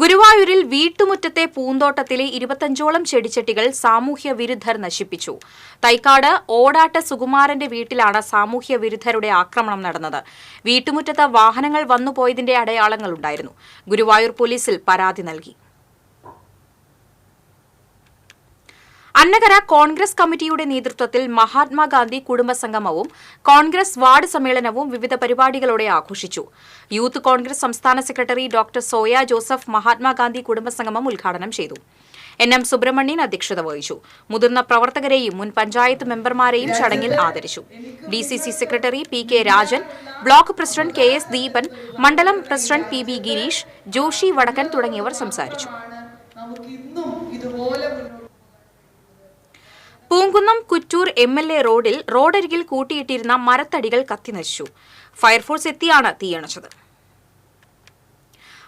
ഗുരുവായൂരിൽ വീട്ടുമുറ്റത്തെ പൂന്തോട്ടത്തിലെ 25ഓളം ചെടിച്ചട്ടികൾ സാമൂഹ്യ വിരുദ്ധർ നശിപ്പിച്ചു. തൈക്കാട് ഓടാട്ട് സുകുമാരന്റെ വീട്ടിലാണ് സാമൂഹ്യ വിരുദ്ധരുടെ ആക്രമണം നടന്നത്. വീട്ടുമുറ്റത്ത് വാഹനങ്ങൾ വന്നുപോയതിന്റെ അടയാളങ്ങളുണ്ടായിരുന്നു. ഗുരുവായൂർ പോലീസിൽ പരാതി നൽകി. അന്നകര കോൺഗ്രസ് കമ്മിറ്റിയുടെ നേതൃത്വത്തിൽ മഹാത്മാഗാന്ധി കുടുംബസംഗമവും കോൺഗ്രസ് വാർഡ് സമ്മേളനവും വിവിധ പരിപാടികളോടെ ആഘോഷിച്ചു. യൂത്ത് കോൺഗ്രസ് സംസ്ഥാന secretary doctor Soya Joseph Mahatma Gandhi കുടുംബസംഗമം ഉദ്ഘാടനം ചെയ്തു. NM സുബ്രഹ്മണ്യൻ അധ്യക്ഷത വഹിച്ചു. മുതിർന്ന പ്രവർത്തകരെയും മുൻ പഞ്ചായത്ത് മെമ്പർമാരെയും ചടങ്ങിൽ ആദരിച്ചു. DCC secretary PK Rajan, block president KS Deepan, മണ്ഡലം പ്രസിഡന്റ് PB ഗിരീഷ്, ജോഷി വടക്കൻ തുടങ്ങിയവർ സംസാരിച്ചു. പൂങ്കുന്നം കുറ്റൂർ MLA റോഡിൽ റോഡരികിൽ കൂട്ടിയിട്ടിരുന്ന മരത്തടികൾ കത്തിനശിച്ചു. ഫയർഫോഴ്സ് എത്തിയാണ് തീയണച്ചത്.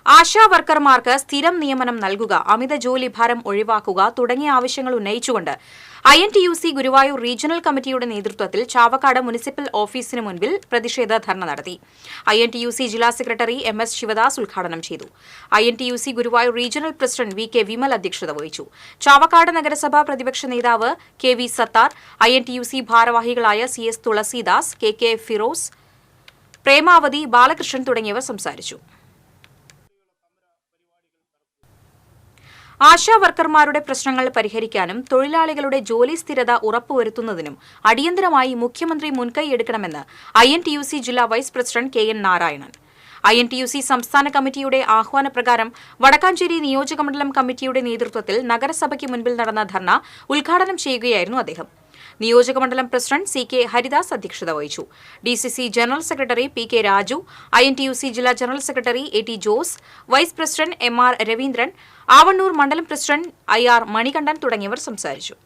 ആശാ വർക്കർമാർക്ക് സ്ഥിരം നിയമനം നൽകുക, അമിത ജോലി ഭാരം ഒഴിവാക്കുക തുടങ്ങിയ ആവശ്യങ്ങൾ ഉന്നയിച്ചുകൊണ്ട് INTUC ഗുരുവായൂർ റീജിയണൽ കമ്മിറ്റിയുടെ നേതൃത്വത്തിൽ ചാവക്കാട് മുനിസിപ്പൽ ഓഫീസിന് മുൻപിൽ പ്രതിഷേധ ധർണ നടത്തി. INTUC ജില്ലാ സെക്രട്ടറി MS ശിവദാസ് ഉദ്ഘാടനം ചെയ്തു. INTUC Guruvayur regional president VK Vimal അധ്യക്ഷത വഹിച്ചു. ചാവക്കാട് നഗരസഭാ പ്രതിപക്ഷ നേതാവ് KV സത്താർ, INTUC ഭാരവാഹികളായ CS തുളസീദാസ്, KK ഫിറോസ്, പ്രേമാവതി, ബാലകൃഷ്ണൻ തുടങ്ങിയവർ സംസാരിച്ചു. ആശാ വർക്കർമാരുടെ പ്രശ്നങ്ങൾ പരിഹരിക്കാനും തൊഴിലാളികളുടെ ജോലി സ്ഥിരത ഉറപ്പുവരുത്തുന്നതിനും അടിയന്തരമായി മുഖ്യമന്ത്രി മുൻകൈയെടുക്കണമെന്ന് INTUC ജില്ലാ vice president KN Narayanan. INTUC സംസ്ഥാന കമ്മിറ്റിയുടെ ആഹ്വാനപ്രകാരം വടക്കാഞ്ചേരി നിയോജകമണ്ഡലം കമ്മിറ്റിയുടെ നേതൃത്വത്തിൽ നഗരസഭയ്ക്ക് മുൻപിൽ നടന്ന ധർണ ഉദ്ഘാടനം ചെയ്യുകയായിരുന്നു അദ്ദേഹം. നിയോജകമണ്ഡലം പ്രസിഡന്റ് CK ഹരിദാസ് അധ്യക്ഷത വഹിച്ചു. DCC general secretary PK Raju, INTUC ജില്ലാ general secretary AT Jose, vice president MR Raveendran, Avanoor മണ്ഡലം പ്രസിഡന്റ് IR മണികണ്ഠൻ തുടങ്ങിയവർ സംസാരിച്ചു.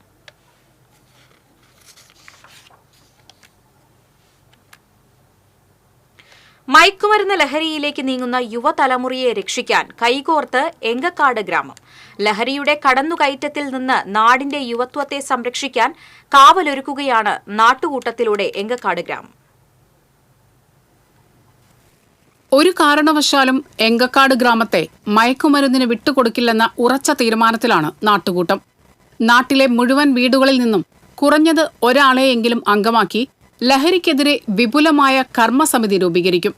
മയക്കുമരുന്ന് ലഹരിയിലേക്ക് നീങ്ങുന്ന യുവതലമുറയെ രക്ഷിക്കാൻ കൈകോർത്ത് എങ്കക്കാട് ഗ്രാമം. ലഹരിയുടെ കടന്നുകയറ്റത്തിൽ നിന്ന് നാടിന്റെ യുവത്വത്തെ സംരക്ഷിക്കാൻ കാവലൊരുക്കുകയാണ് നാട്ടുകൂട്ടത്തിലൂടെ എങ്കക്കാട് ഗ്രാമം. ഒരു കാരണവശാലും എങ്കക്കാട് ഗ്രാമത്തെ മയക്കുമരുന്നിന് വിട്ടുകൊടുക്കില്ലെന്ന ഉറച്ച തീരുമാനത്തിലാണ് നാട്ടുകൂട്ടം. നാട്ടിലെ മുഴുവൻ വീടുകളിൽ നിന്നും കുറഞ്ഞത് ഒരാളെയെങ്കിലും അംഗമാക്കി ലഹരിക്കെതിരെ വിപുലമായ കർമ്മസമിതി രൂപീകരിക്കും.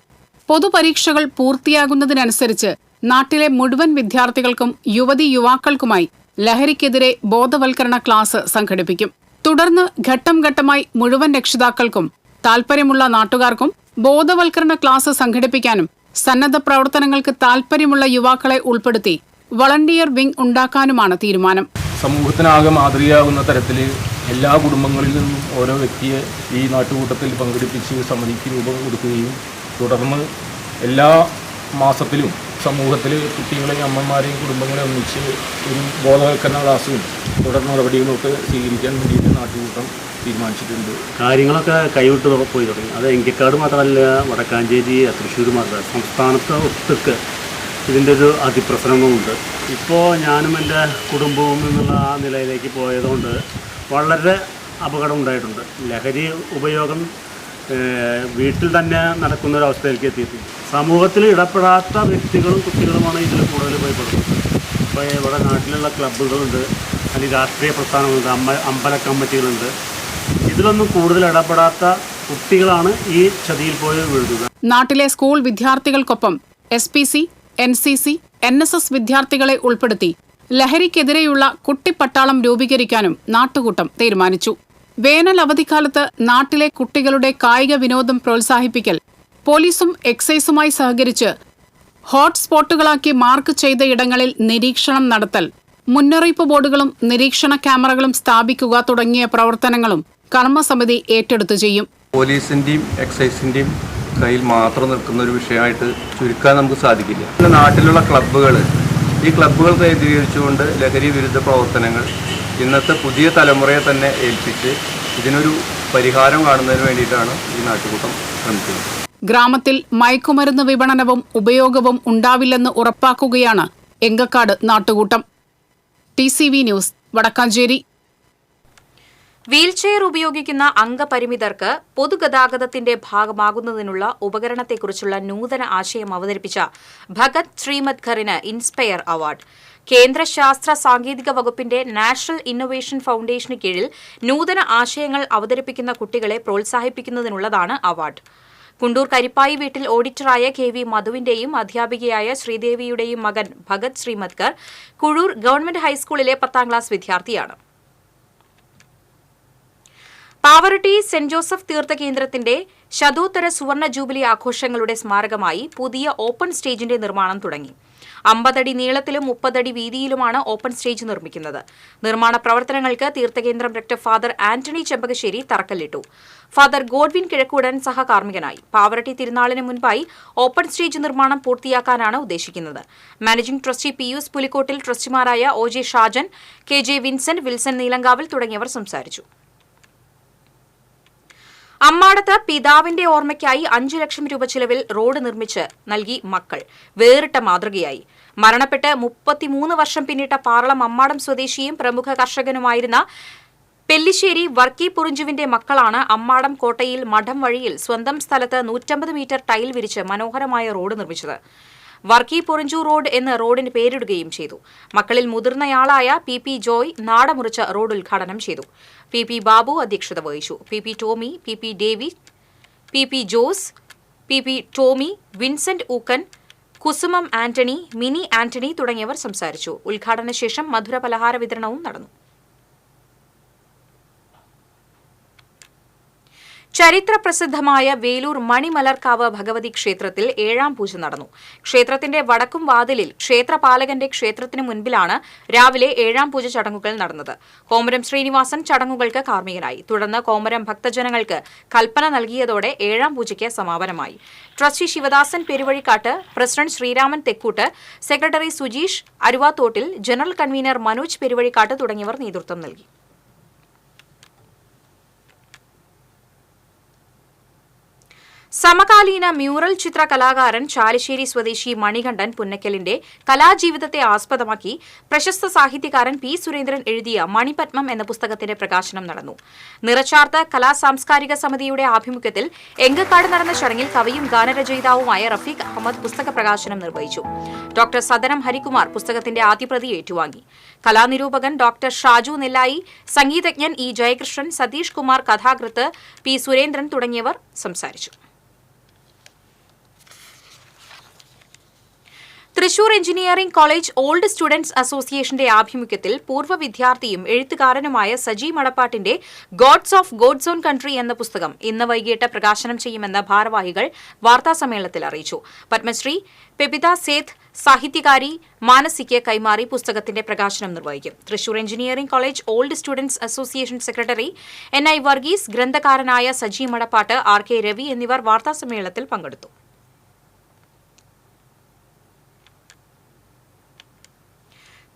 പൊതുപരീക്ഷകൾ പൂർത്തിയാകുന്നതിനനുസരിച്ച് നാട്ടിലെ മുഴുവൻ വിദ്യാർത്ഥികൾക്കും യുവതി യുവാക്കൾക്കുമായി ലഹരിക്കെതിരെ ബോധവൽക്കരണ ക്ലാസ് സംഘടിപ്പിക്കും. തുടർന്ന് ഘട്ടം ഘട്ടമായി മുഴുവൻ രക്ഷിതാക്കൾക്കും താൽപ്പര്യമുള്ള നാട്ടുകാർക്കും ബോധവൽക്കരണ ക്ലാസ് സംഘടിപ്പിക്കാനും സന്നദ്ധ പ്രവർത്തനങ്ങൾക്ക് താൽപ്പര്യമുള്ള യുവാക്കളെ ഉൾപ്പെടുത്തി വളണ്ടിയർ വിംഗ് ഉണ്ടാക്കാനുമാണ് തീരുമാനം. സമൂഹത്തിനാകെ മാതൃകയാകുന്ന തരത്തിൽ എല്ലാ കുടുംബങ്ങളിൽ നിന്നും ഓരോ വ്യക്തിയെ ഈ നാട്ടുകൂട്ടത്തിൽ പങ്കെടുപ്പിച്ച് സമിതിക്ക് രൂപം കൊടുക്കുകയും തുടർന്ന് എല്ലാ മാസത്തിലും സമൂഹത്തിൽ കുട്ടികളെയും അമ്മമാരെയും കുടുംബങ്ങളെ ഒന്നിച്ച് ഒരു ബോധവൽക്കരണ ക്ലാസ്സും തുടർ നടപടികളൊക്കെ സ്വീകരിക്കാൻ വേണ്ടിയിട്ട് നാട്ടുകൂട്ടം തീരുമാനിച്ചിട്ടുണ്ട്. കാര്യങ്ങളൊക്കെ കൈവിട്ട് പോയി തുടങ്ങി. അത് എങ്കക്കാട് മാത്രമല്ല, വടക്കാഞ്ചേരി, തൃശ്ശൂർ മാത്രമല്ല, സംസ്ഥാനത്ത് ഒട്ടുക്ക് ഇതിൻ്റെ ഒരു അതിപ്രസരമുണ്ട്. ഇപ്പോൾ ഞാനും എൻ്റെ കുടുംബവും എന്നുള്ള ആ നിലയിലേക്ക് പോയതുകൊണ്ട് വളരെ അപകടം ഉണ്ടായിട്ടുണ്ട്. ലഹരി ഉപയോഗം വീട്ടിൽ തന്നെ നടക്കുന്ന ഒരു അവസ്ഥയിലേക്ക് എത്തിയിട്ടുണ്ട്. സമൂഹത്തിൽ ഇടപെടാത്ത വ്യക്തികളും കുട്ടികളുമാണ് ഇതിൽ കൂടുതൽ ഭയപ്പെടുന്നത്. ഇപ്പോൾ ഇവിടെ നാട്ടിലുള്ള ക്ലബ്ബുകളുണ്ട്, അല്ലെങ്കിൽ രാഷ്ട്രീയ പ്രസ്ഥാനങ്ങളുണ്ട്, അമ്പല കമ്മിറ്റികളുണ്ട്. ഇതിലൊന്നും കൂടുതൽ ഇടപെടാത്ത കുട്ടികളാണ് ഈ ചതിയിൽ പോയി വീഴുന്നത്. നാട്ടിലെ സ്കൂൾ വിദ്യാർത്ഥികൾക്കൊപ്പം SPC, NCC, NSS വിദ്യാർത്ഥികളെ ഉൾപ്പെടുത്തി ലഹരിക്കെതിരെയുള്ള കുട്ടിപ്പട്ടാളം രൂപീകരിക്കാനും നാട്ടുകൂട്ടം തീരുമാനിച്ചു. വേനൽ അവധിക്കാലത്ത് നാട്ടിലെ കുട്ടികളുടെ കായിക വിനോദം പ്രോത്സാഹിപ്പിക്കൽ, പോലീസും എക്സൈസുമായി സഹകരിച്ച് ഹോട്ട്സ്പോട്ടുകളാക്കി മാർക്ക് ചെയ്ത ഇടങ്ങളിൽ നിരീക്ഷണം നടത്തൽ, മുന്നറിയിപ്പ് ബോർഡുകളും നിരീക്ഷണ ക്യാമറകളും സ്ഥാപിക്കുക തുടങ്ങിയ പ്രവർത്തനങ്ങളും കർമ്മസമിതി ഏറ്റെടുത്തു ചെയ്യും. പോലീസിൻ്റെയും എക്സൈസിൻ്റെയും കയ്യിൽ മാത്രം നിൽക്കുന്ന ഒരു വിഷയമായിട്ട് ചുരുക്കാൻ നമുക്ക് സാധിക്കില്ല. നാട്ടിലുള്ള ക്ലബ്ബുകൾ, ഈ ക്ലബ്ബുകൾ കേന്ദ്രീകരിച്ചുകൊണ്ട് ലഹരി വിരുദ്ധ പ്രവർത്തനങ്ങൾ ഇന്നത്തെ പുതിയ തലമുറയെ തന്നെ ഏൽപ്പിച്ച് ഇതിനൊരു പരിഹാരം കാണുന്നതിന് വേണ്ടിയിട്ടാണ് ഈ നാട്ടുകൂട്ടം ശ്രമിക്കുന്നത്. ഗ്രാമത്തിൽ മയക്കുമരുന്ന് വിപണനവും ഉപയോഗവും ഉണ്ടാവില്ലെന്ന് ഉറപ്പാക്കുകയാണ് എങ്കക്കാട് നാട്ടുകൂട്ടം. TCV news, Vadakkanchery. വീൽചെയർ ഉപയോഗിക്കുന്ന അംഗപരിമിതർക്ക് പൊതുഗതാഗതത്തിന്റെ ഭാഗമാകുന്നതിനുള്ള ഉപകരണത്തെക്കുറിച്ചുള്ള നൂതന ആശയം അവതരിപ്പിച്ച ഭഗത് ശ്രീമദ്കറിന് ഇൻസ്പയർ അവാർഡ്. കേന്ദ്ര ശാസ്ത്ര സാങ്കേതിക വകുപ്പിന്റെ നാഷണൽ ഇന്നൊവേഷൻ ഫൗണ്ടേഷന് കീഴിൽ നൂതന ആശയങ്ങൾ അവതരിപ്പിക്കുന്ന കുട്ടികളെ പ്രോത്സാഹിപ്പിക്കുന്നതിനുള്ളതാണ് അവാർഡ്. കുണ്ടൂർ കരിപ്പായി വീട്ടിൽ ഓഡിറ്ററായ KV മധുവിന്റെയും അധ്യാപികയായ ശ്രീദേവിയുടെയും മകൻ ഭഗത് ശ്രീമദ്കർ കുഴൂർ ഗവൺമെന്റ് ഹൈസ്കൂളിലെ 10ാം ക്ലാസ് വിദ്യാർത്ഥിയാണ്. പാവറട്ടി സെന്റ് ജോസഫ് തീർത്ഥകേന്ദ്രത്തിന്റെ ശതോത്തര സുവർണ ജൂബിലി ആഘോഷങ്ങളുടെ സ്മാരകമായി പുതിയ ഓപ്പൺ സ്റ്റേജിന്റെ നിർമ്മാണം തുടങ്ങി. 50 അടി നീളത്തിലും 30 അടി വീതിയിലുമാണ് ഓപ്പൺ സ്റ്റേജ് നിർമ്മിക്കുന്നത്. നിർമ്മാണ പ്രവർത്തനങ്ങൾക്ക് തീർത്ഥകേന്ദ്രം ഡയറക്ടർ ഫാദർ ആന്റണി ചെമ്പകശ്ശേരി തറക്കല്ലിട്ടു. ഫാദർ ഗോഡ്വിൻ കിഴക്കൂടൻ സഹകാർമ്മികനായി. പാവറട്ടി തിരുനാളിന് മുൻപായി ഓപ്പൺ സ്റ്റേജ് നിർമ്മാണം പൂർത്തിയാക്കാനാണ് ഉദ്ദേശിക്കുന്നത്. മാനേജിംഗ് ട്രസ്റ്റി പിയൂസ് പുലിക്കോട്ടിൽ, ട്രസ്റ്റിമാരായ OJ Shajan, KJ Vincent, Wilson Neelankavil തുടങ്ങിയവർ സംസാരിച്ചു. അമ്മാടത്ത് പിതാവിന്റെ ഓർമ്മയ്ക്കായി 5 ലക്ഷം രൂപ ചിലവിൽ റോഡ് നിർമ്മിച്ച് നൽകി മക്കൾ. വേറിട്ട മാതൃകയായി. മരണപ്പെട്ട് 33 വർഷം പിന്നിട്ട പാറളം അമ്മാടം സ്വദേശിയും പ്രമുഖ കർഷകനുമായിരുന്ന പെല്ലിശ്ശേരി വർക്കി പുറിഞ്ചുവിന്റെ മക്കളാണ് അമ്മാടം കോട്ടയിൽ മഠം വഴിയിൽ സ്വന്തം സ്ഥലത്ത് 150 മീറ്റർ ടൈൽ വിരിച്ച് മനോഹരമായ റോഡ് നിർമ്മിച്ചത്. വർക്കി പൊറിഞ്ചു റോഡ് എന്ന് റോഡിന് പേരിടുകയും ചെയ്തു. മക്കളിൽ മുതിർന്നയാളായ PP ജോയ് നാടമുറിച്ച് റോഡ് ഉദ്ഘാടനം ചെയ്തു. PP ബാബു അധ്യക്ഷത വഹിച്ചു. PP Tommy, PP Davy, PP Jose, PP Tommy, Vincent Ookken, Kusumam Antony, Mini Antony തുടങ്ങിയവർ സംസാരിച്ചു. ഉദ്ഘാടന ശേഷം മധുര പലഹാര വിതരണവും നടന്നു. ചരിത്ര പ്രസിദ്ധമായ വേലൂർ മണിമലർക്കാവ് ഭഗവതി ക്ഷേത്രത്തിൽ 7ാം പൂജ നടന്നു. ക്ഷേത്രത്തിന്റെ വടക്കും വാതിലിൽ ക്ഷേത്രപാലകന്റെ ക്ഷേത്രത്തിനു മുൻപിലാണ് രാവിലെ 7ാം പൂജ ചടങ്ങുകൾ നടന്നത്. കോമരം ശ്രീനിവാസൻ ചടങ്ങുകൾക്ക് കാർമ്മികനായി. തുടർന്ന് കോമരം ഭക്തജനങ്ങൾക്ക് കൽപ്പന നൽകിയതോടെ 7ാം പൂജയ്ക്ക് സമാപനമായി. Trustee Sivadasan Peruvazhikkattu, president Sreeraman Thekkoot, secretary Sujeesh Aruvathottil, general convener Manoj Peruvazhikkattu തുടങ്ങിയവർ നേതൃത്വം നൽകി. സമകാലീന മ്യൂറൽ ചിത്ര കലാകാരൻ ചാലിശ്ശേരി സ്വദേശി മണികണ്ഠൻ പുന്നക്കലിന്റെ കലാജീവിതത്തെ ആസ്പദമാക്കി പ്രശസ്ത സാഹിത്യകാരൻ P. സുരേന്ദ്രൻ എഴുതിയ മണിപത്മം എന്ന പുസ്തകത്തിന്റെ പ്രകാശനം നടന്നു. നിറച്ചാർത്ത് കലാ സാംസ്കാരിക സമിതിയുടെ ആഭിമുഖ്യത്തിൽ എങ്കക്കാട് നടന്ന ചടങ്ങിൽ കവിയും ഗാനരചയിതാവുമായ റഫീഖ് അഹമ്മദ് പുസ്തക പ്രകാശനം നിർവഹിച്ചു. ഡോക്ടർ സദനം ഹരികുമാർ പുസ്തകത്തിന്റെ ആദ്യപ്രതി ഏറ്റുവാങ്ങി. കലാനിരൂപകൻ ഡോക്ടർ ഷാജു നെല്ലായി, സംഗീതജ്ഞൻ E. ജയകൃഷ്ണൻ, സതീഷ് കുമാർ, കഥാകൃത്ത് P. സുരേന്ദ്രൻ തുടങ്ങിയവർ സംസാരിച്ചു. Thrissur engineering college old students അസോസിയേഷന്റെ ആഭിമുഖ്യത്തിൽ പൂർവ്വ വിദ്യാർത്ഥിയും എഴുത്തുകാരനുമായ സജി മടപ്പാട്ടിന്റെ gods of God's own country എന്ന പുസ്തകം ഇന്ന് വൈകിട്ട് പ്രകാശനം ചെയ്യുമെന്ന് ഭാരവാഹികൾ വാർത്താസമ്മേളനത്തിൽ അറിയിച്ചു. പത്മശ്രീ പെബിത സേത്ത് സാഹിത്യകാരി മാനസിക്ക് കൈമാറി പുസ്തകത്തിന്റെ പ്രകാശനം നിർവഹിക്കും. Thrissur engineering college old students association secretary NI Varghese, ഗ്രന്ഥകാരനായ സജി മടപ്പാട്ട്, RK രവി എന്നിവർ വാർത്താസമ്മേളനത്തിൽ പങ്കെടുത്തു.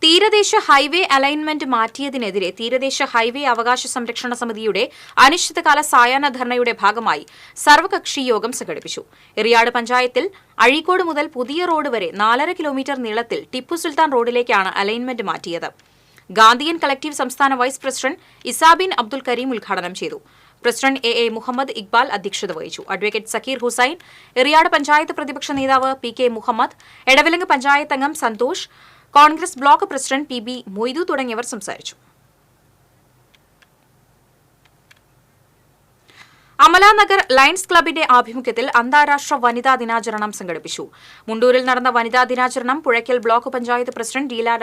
തീരദേശ ഹൈവേ അലൈൻമെന്റ് മാറ്റിയതിനെതിരെ തീരദേശ ഹൈവേ അവകാശ സംരക്ഷണ സമിതിയുടെ അനിശ്ചിതകാല സായാഹ്ന ധർണയുടെ ഭാഗമായി സർവകക്ഷി യോഗം സംഘടിപ്പിച്ചു. എറിയാട് പഞ്ചായത്തിൽ അഴീക്കോട് മുതൽ പുതിയ റോഡ് വരെ 4.5 കിലോമീറ്റർ നീളത്തിൽ ടിപ്പു സുൽത്താൻ റോഡിലേക്കാണ് അലൈൻമെന്റ് മാറ്റിയത്. ഗാന്ധിയൻ കളക്ടീവ് സംസ്ഥാന വൈസ് പ്രസിഡന്റ് ഇസാബിൻ അബ്ദുൽ കരീം ഉദ്ഘാടനം ചെയ്തു. പ്രസിഡന്റ് എ മുഹമ്മദ് ഇക്ബാൽ അധ്യക്ഷത വഹിച്ചു. അഡ്വക്കേറ്റ് സക്കീർ ഹുസൈൻ, എറിയാട് പഞ്ചായത്ത് പ്രതിപക്ഷ നേതാവ് പി കെ മുഹമ്മദ്, എടവിലങ്ങ് പഞ്ചായത്ത് അംഗം Santhosh, Congress block president P B Moidu തുടങ്ങിയവർ സംസാരിച്ചു. അമലാനഗർ ലയൺസ് ക്ലബിന്റെ ആഭിമുഖ്യത്തിൽ അന്താരാഷ്ട്ര വനിതാ ദിനാചരണം സംഘടിപ്പിച്ചു. മുണ്ടൂരിൽ നടന്ന വനിതാ ദിനാചരണം പുഴയ്ക്കൽ ബ്ലോക്ക് പഞ്ചായത്ത് പ്രസിഡന്റ് ഡീല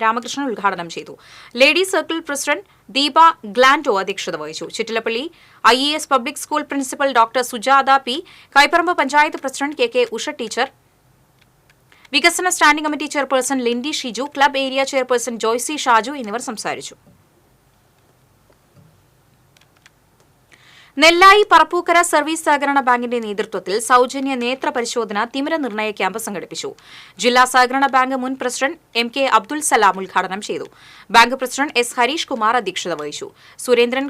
രാമകൃഷ്ണൻ ഉദ്ഘാടനം ചെയ്തു. ലേഡീസ് സർക്കിൾ പ്രസിഡന്റ് ദീപ ഗ്ലാൻഡോ അധ്യക്ഷത വഹിച്ചു. Chittilappilly IAS public school principal doctor Sujatha P, Kaiparambu panchayat president K Usha teacher, വികസന standing committee chairperson Lindy Shiju, club area chairperson Joicy Shaju എന്നിവർ സംസാരിച്ചു. നെല്ലായി പറപ്പൂക്കര സർവീസ് സഹകരണ ബാങ്കിന്റെ നേതൃത്വത്തിൽ സൌജന്യ നേത്ര പരിശോധന തിമിര നിർണയ ക്യാമ്പ് സംഘടിപ്പിച്ചു. ജില്ലാ സഹകരണ ബാങ്ക് മുൻ പ്രസിഡന്റ് MK അബ്ദുൽ സലാം ഉദ്ഘാടനം ചെയ്തു. Bank president S Harish Kumar അധ്യക്ഷത വഹിച്ചു. സുരേന്ദ്രൻ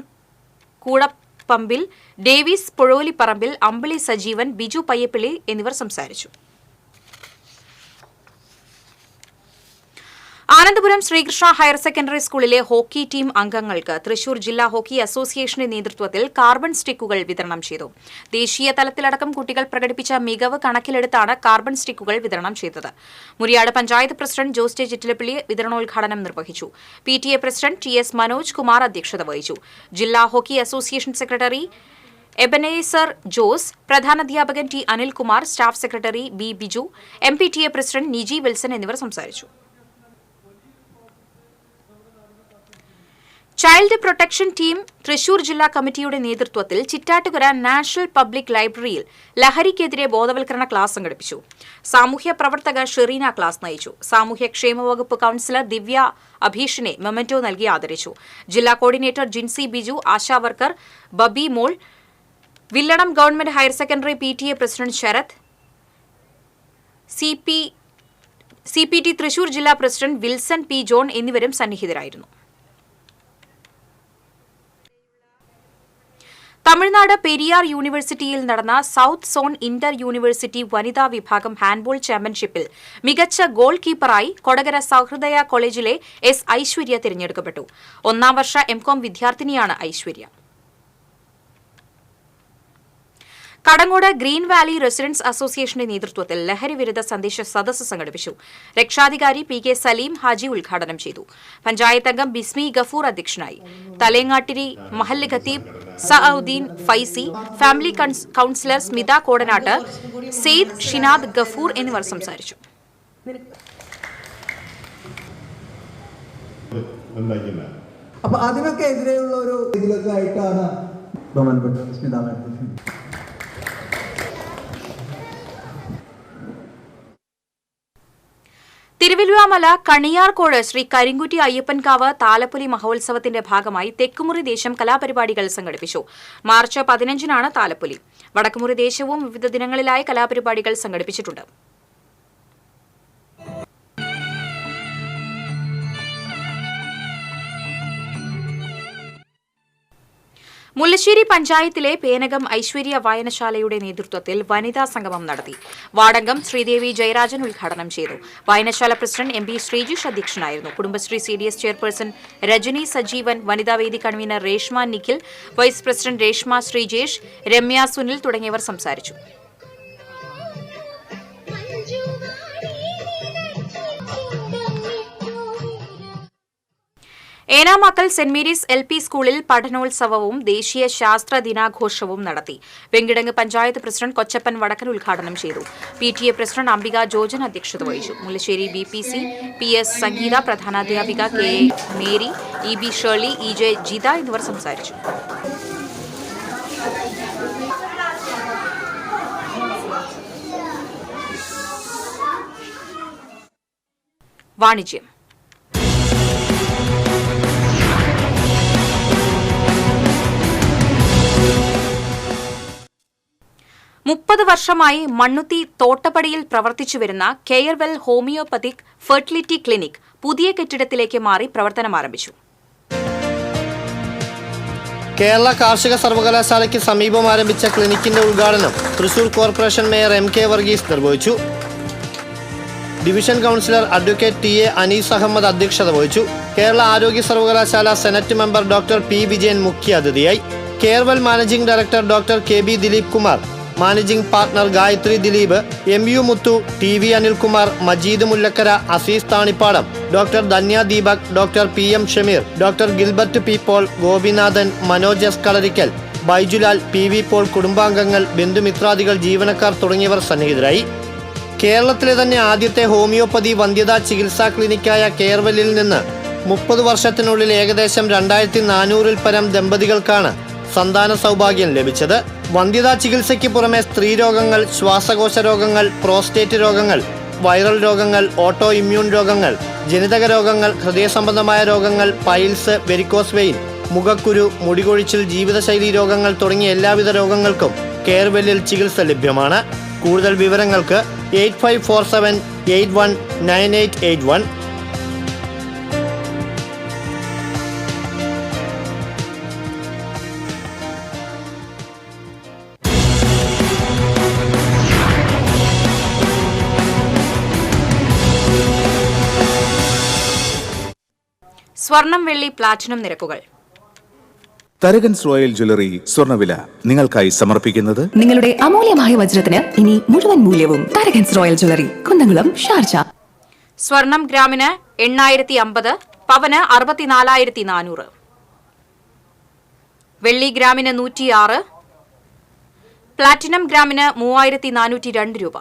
കൂടപ്പമ്പിൽ, ഡേവിസ് പുഴോലിപ്പറമ്പിൽ, അമ്പിളി സജീവൻ, ബിജു പയ്യപ്പിള്ളി എന്നിവർ സംസാരിച്ചു. ആനന്ദപുരം ശ്രീകൃഷ്ണ ഹയർ സെക്കൻഡറി സ്കൂളിലെ ഹോക്കി ടീം അംഗങ്ങൾക്ക് തൃശൂർ ജില്ലാ ഹോക്കി അസോസിയേഷന്റെ നേതൃത്വത്തിൽ കാർബൺ സ്റ്റിക്കുകൾ വിതരണം ചെയ്തു. ദേശീയ തലത്തിലടക്കം കുട്ടികൾ പ്രകടിപ്പിച്ച മികവ് കണക്കിലെടുത്താണ് കാർബൺ സ്റ്റിക്കുകൾ വിതരണം ചെയ്തത്. മുരിയാട് പഞ്ചായത്ത് പ്രസിഡന്റ് ജോസ് ചിറ്റിലപ്പള്ളി വിതരണോദ്ഘാടനം നിർവഹിച്ചു. PTA president TS Manoj Kumar അധ്യക്ഷത വഹിച്ചു. ജില്ലാ hockey association secretary Ebenezer Jose, പ്രധാനാധ്യാപകൻ T Anilkumar, staff secretary B Biju, MPTA president Niji Wilson എന്നിവർ സംസാരിച്ചു. ചൈൽഡ് പ്രൊട്ടക്ഷൻ ടീം തൃശൂർ ജില്ലാ കമ്മിറ്റിയുടെ നേതൃത്വത്തിൽ ചിറ്റാറ്റുകര നാഷണൽ പബ്ലിക് ലൈബ്രറിയിൽ ലഹരിക്കെതിരെ ബോധവൽക്കരണ ക്ലാസ് സംഘടിപ്പിച്ചു. സാമൂഹ്യ പ്രവർത്തക ഷെറീന ക്ലാസ് നയിച്ചു. സാമൂഹ്യക്ഷേമ വകുപ്പ് കൌൺസിലർ ദിവ്യ അഭീഷിനെ മൊമെന്റോ നൽകി ആദരിച്ചു. ജില്ലാ coordinator Jincy Biju, ASHA worker Babi Mol, Villanam government higher secondary PTA president Sarath, CPT Thrissur ജില്ലാ പ്രസിഡന്റ് വിൽസൺ P ജോൺ എന്നിവരും സന്നിഹിതരായിരുന്നു. തമിഴ്നാട് പെരിയാർ യൂണിവേഴ്സിറ്റിയിൽ നടന്ന സൌത്ത് സോൺ ഇന്റർ യൂണിവേഴ്സിറ്റി വനിതാ വിഭാഗം ഹാൻഡ്ബോൾ ചാമ്പ്യൻഷിപ്പിൽ മികച്ച ഗോൾ കീപ്പറായി കൊടകര സഹൃദയ കോളേജിലെ S ഐശ്വര്യ തിരഞ്ഞെടുക്കപ്പെട്ടു. 1ാം വർഷ MCOM വിദ്യാർത്ഥിനിയാണ് Aishwarya. Kadangode green valley residence അസോസിയേഷന്റെ നേതൃത്വത്തിൽ ലഹരിവിരുദ്ധ സന്ദേശ സദസ്സ് സംഘടിപ്പിച്ചു. രക്ഷാധികാരി PK സലീം ഹാജി ഉദ്ഘാടനം ചെയ്തു. പഞ്ചായത്ത് അംഗം ബിസ്മി ഗഫൂർ അധ്യക്ഷനായി. തലേങ്ങാട്ടിരി മഹല്ല് ഖത്തീബ് സഅഉദ്ദീൻ ഫൈസി, ഫാമിലി കൌൺസിലർ സ്മിത കോടനാട്ട്, സെയ്ദ് ഷിനാദ് ഗഫൂർ എന്നിവർ സംസാരിച്ചു. അപ്പൊ അതിനൊക്കെ എതിരെയുള്ള ഒരു ഇതിലൊക്കെ ആയിട്ടാണ് ബഹുമാനപ്പെട്ട സ്മിത മാഡം. തിരുവല്ലുവാമല കണിയാർക്കോട് ശ്രീ കരിങ്കുറ്റി അയ്യപ്പൻകാവ് താലപ്പൊലി മഹോത്സവത്തിന്റെ ഭാഗമായി തെക്കുമുറി ദേശം കലാപരിപാടികൾ സംഘടിപ്പിച്ചു. മാർച്ച് 15-നാണ് താലപ്പൊലി. വടക്കുമുറി ദേശവും വിവിധ ദിനങ്ങളിലായി കലാപരിപാടികൾ സംഘടിപ്പിച്ചിട്ടുണ്ട്. മുല്ലശ്ശേരി പഞ്ചായത്തിലെ പേനകം ഐശ്വര്യ വായനശാലയുടെ നേതൃത്വത്തിൽ വനിതാ സംഗമം നടത്തി. വാർഡംഗം ശ്രീദേവി ജയരാജൻ ഉദ്ഘാടനം ചെയ്തു. വായനശാല പ്രസിഡന്റ് MB ശ്രീജിഷ് അധ്യക്ഷനായിരുന്നു. കുടുംബശ്രീ CDS ചെയർപേഴ്സൺ രജനി സജീവൻ, വനിതാവേദി convener Reshma Nikhil, vice president Reshma Sreejesh, Ramya Sunil തുടങ്ങിയവർ സംസാരിച്ചു. ഏനാമാക്കൽ സെന്റ് മേരീസ് LP സ്കൂളിൽ പഠനോത്സവവും ദേശീയ ശാസ്ത്ര ദിനാഘോഷവും നടത്തി. വെങ്കിടങ്ങ് പഞ്ചായത്ത് പ്രസിഡന്റ് കൊച്ചപ്പൻ വടക്കൻ ഉദ്ഘാടനം ചെയ്തു. PTA പ്രസിഡന്റ് അംബിക ജോജൻ അധ്യക്ഷത വഹിച്ചു. മുല്ലശ്ശേരി BPC PS സംഗീത, പ്രധാനാധ്യാപിക KA Mary, EB Shirley, EJ Jitha എന്നിവർ സംസാരിച്ചു. വാണിജ്യം. 30 വർഷമായി മണ്ണുത്തി തോട്ടപ്പടിയിൽ പ്രവർത്തിച്ചുവരുന്ന കെയർവെൽ ഹോമിയോപ്പതിക് ഫെർട്ടിലിറ്റി ക്ലിനിക് പുതിയ കെട്ടിടത്തിലേക്ക് മാറി പ്രവർത്തനം ആരംഭിച്ചു. കേരള കാർഷിക സർവകലാശാലയ്ക്ക് സമീപം ആരംഭിച്ച ക്ലിനിക്കിന്റെ ഉദ്ഘാടനം Thrissur corporation mayor M K Varghese നിർവഹിച്ചു. Division councillor advocate T A Anees Ahammed അധ്യക്ഷത വഹിച്ചു. കേരള ആരോഗ്യ സർവകലാശാല senate member doctor P Vijayan മുഖ്യാതിഥിയായി. Carewell managing director doctor K B Dileep Kumar, managing partner Gayathri Dileep, M U Muthu, T V Anilkumar, Majeed Mullakkara, Azeez Thanippadam, doctor Dhanya Deepak, doctor P M Shameer, doctor Gilbert P Paul, Gopinathan, Manoj S Kalarikkal, Baijulal, P V Paul, കുടുംബാംഗങ്ങൾ, ബന്ധുമിത്രാദികൾ, ജീവനക്കാർ തുടങ്ങിയവർ സന്നിഹിതരായി. കേരളത്തിലെ തന്നെ ആദ്യത്തെ ഹോമിയോപ്പതി വന്ധ്യതാ ചികിത്സാ ക്ലിനിക്കായ കെയർവെല്ലിൽ നിന്ന് 30 വർഷത്തിനുള്ളിൽ ഏകദേശം 2400-ൽ പരം ദമ്പതികൾക്കാണ് സന്താന സൗഭാഗ്യം ലഭിച്ചത്. വന്ധ്യതാ ചികിത്സയ്ക്ക് പുറമെ സ്ത്രീരോഗങ്ങൾ, ശ്വാസകോശ രോഗങ്ങൾ, പ്രോസ്റ്റേറ്റ് രോഗങ്ങൾ, വൈറൽ രോഗങ്ങൾ, ഓട്ടോ ഇമ്മ്യൂൺ രോഗങ്ങൾ, ജനിതക രോഗങ്ങൾ, ഹൃദയ സംബന്ധമായ രോഗങ്ങൾ, പൈൽസ്, വെരിക്കോസ് വെയിൻ, മുഖക്കുരു, മുടികൊഴിച്ചിൽ, ജീവിതശൈലി രോഗങ്ങൾ തുടങ്ങിയ എല്ലാവിധ രോഗങ്ങൾക്കും കെയർവെല്ലിൽ ചികിത്സ ലഭ്യമാണ്. കൂടുതൽ വിവരങ്ങൾക്ക് 8547819881. സ്വർണം, വെള്ളി, പ്ലാറ്റിനം നിരക്കുകൾ. തരകൻസ് റോയൽ ജ്വല്ലറി സ്വർണ്ണവില നിങ്ങൾക്കായി സമർപ്പിക്കുന്നത് നിങ്ങളുടെ അമൂല്യമായ വജ്രത്തിന് ഇനി മുഴുവൻ മൂല്യവും Tharakans royal jewellery, Kunnamkulam, Sharjah. സ്വർണം ഗ്രാമിന് 8050, പവന് 64400. വെള്ളി ഗ്രാമിന് 106, പ്ലാറ്റിനം ഗ്രാമിന് 3402 രൂപ.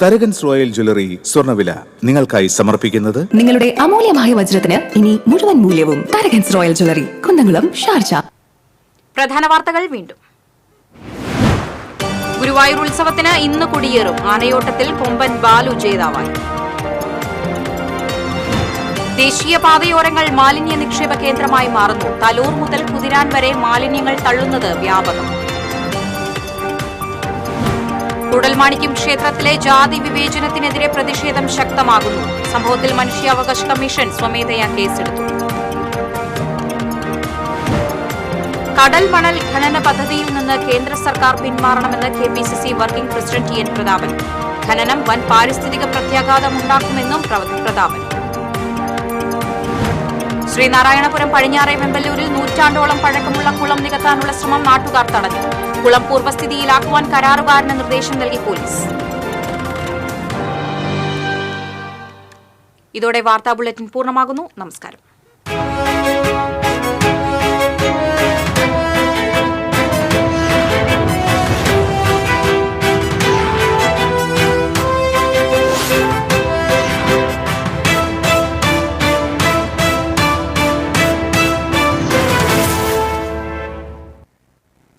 തരകൻസ് റോയൽ ജ്വല്ലറി സ്വർണ്ണവില നിങ്ങൾക്കായി സമർപ്പിക്കുന്നത് നിങ്ങളുടെ അമൂല്യമായ വജ്രത്തിന് ഇനി മുഴുവൻ മൂല്യവും Tharakans royal jewellery, Kunnamkulam, Sharjah. പ്രധാന വാർത്തകൾ വീണ്ടും. ഗുരുവായൂർ ഉത്സവത്തിന് ഇന്ന് കൊടിയേറും. ആനയോട്ടത്തിൽ കൊമ്പൻ ബാലു ജേതാവായി. ദേശീയപാതയോരങ്ങൾ മാലിന്യ നിക്ഷേപ കേന്ദ്രമായി മാറുന്നു. തലൂർ മുതൽ കുതിരാൻ വരെ മാലിന്യങ്ങൾ തള്ളുന്നത് വ്യാപകം. കൂടൽമാണിക്യം ക്ഷേത്രത്തിലെ ജാതി വിവേചനത്തിനെതിരെ പ്രതിഷേധം ശക്തമാകുന്നു. സംഭവത്തിൽ മനുഷ്യാവകാശ കമ്മീഷൻ സ്വമേധയാ കേസെടുത്തു. കടൽ മണൽ ഖനന പദ്ധതിയിൽ നിന്ന് കേന്ദ്ര സർക്കാർ പിന്മാറണമെന്ന് KPCC working president TN Prathapan. ഖനനം വൻ പാരിസ്ഥിതിക പ്രത്യാഘാതമുണ്ടാക്കുമെന്നും പ്രതാപൻ. ശ്രീനാരായണപുരം പടിഞ്ഞാറെ വെമ്പല്ലൂരിൽ നൂറ്റാണ്ടോളം പഴക്കമുള്ള കുളം നികത്താനുള്ള ശ്രമം നാട്ടുകാർ തടഞ്ഞു. കുളം പൂർവ്വസ്ഥിതിയിലാക്കുവാൻ കരാറുകാരന് നിർദ്ദേശം നൽകി പോലീസ്. ഇതോടെ വാർത്താ ബുള്ളറ്റിൻ പൂർണ്ണമാകുന്നു. നമസ്കാരം.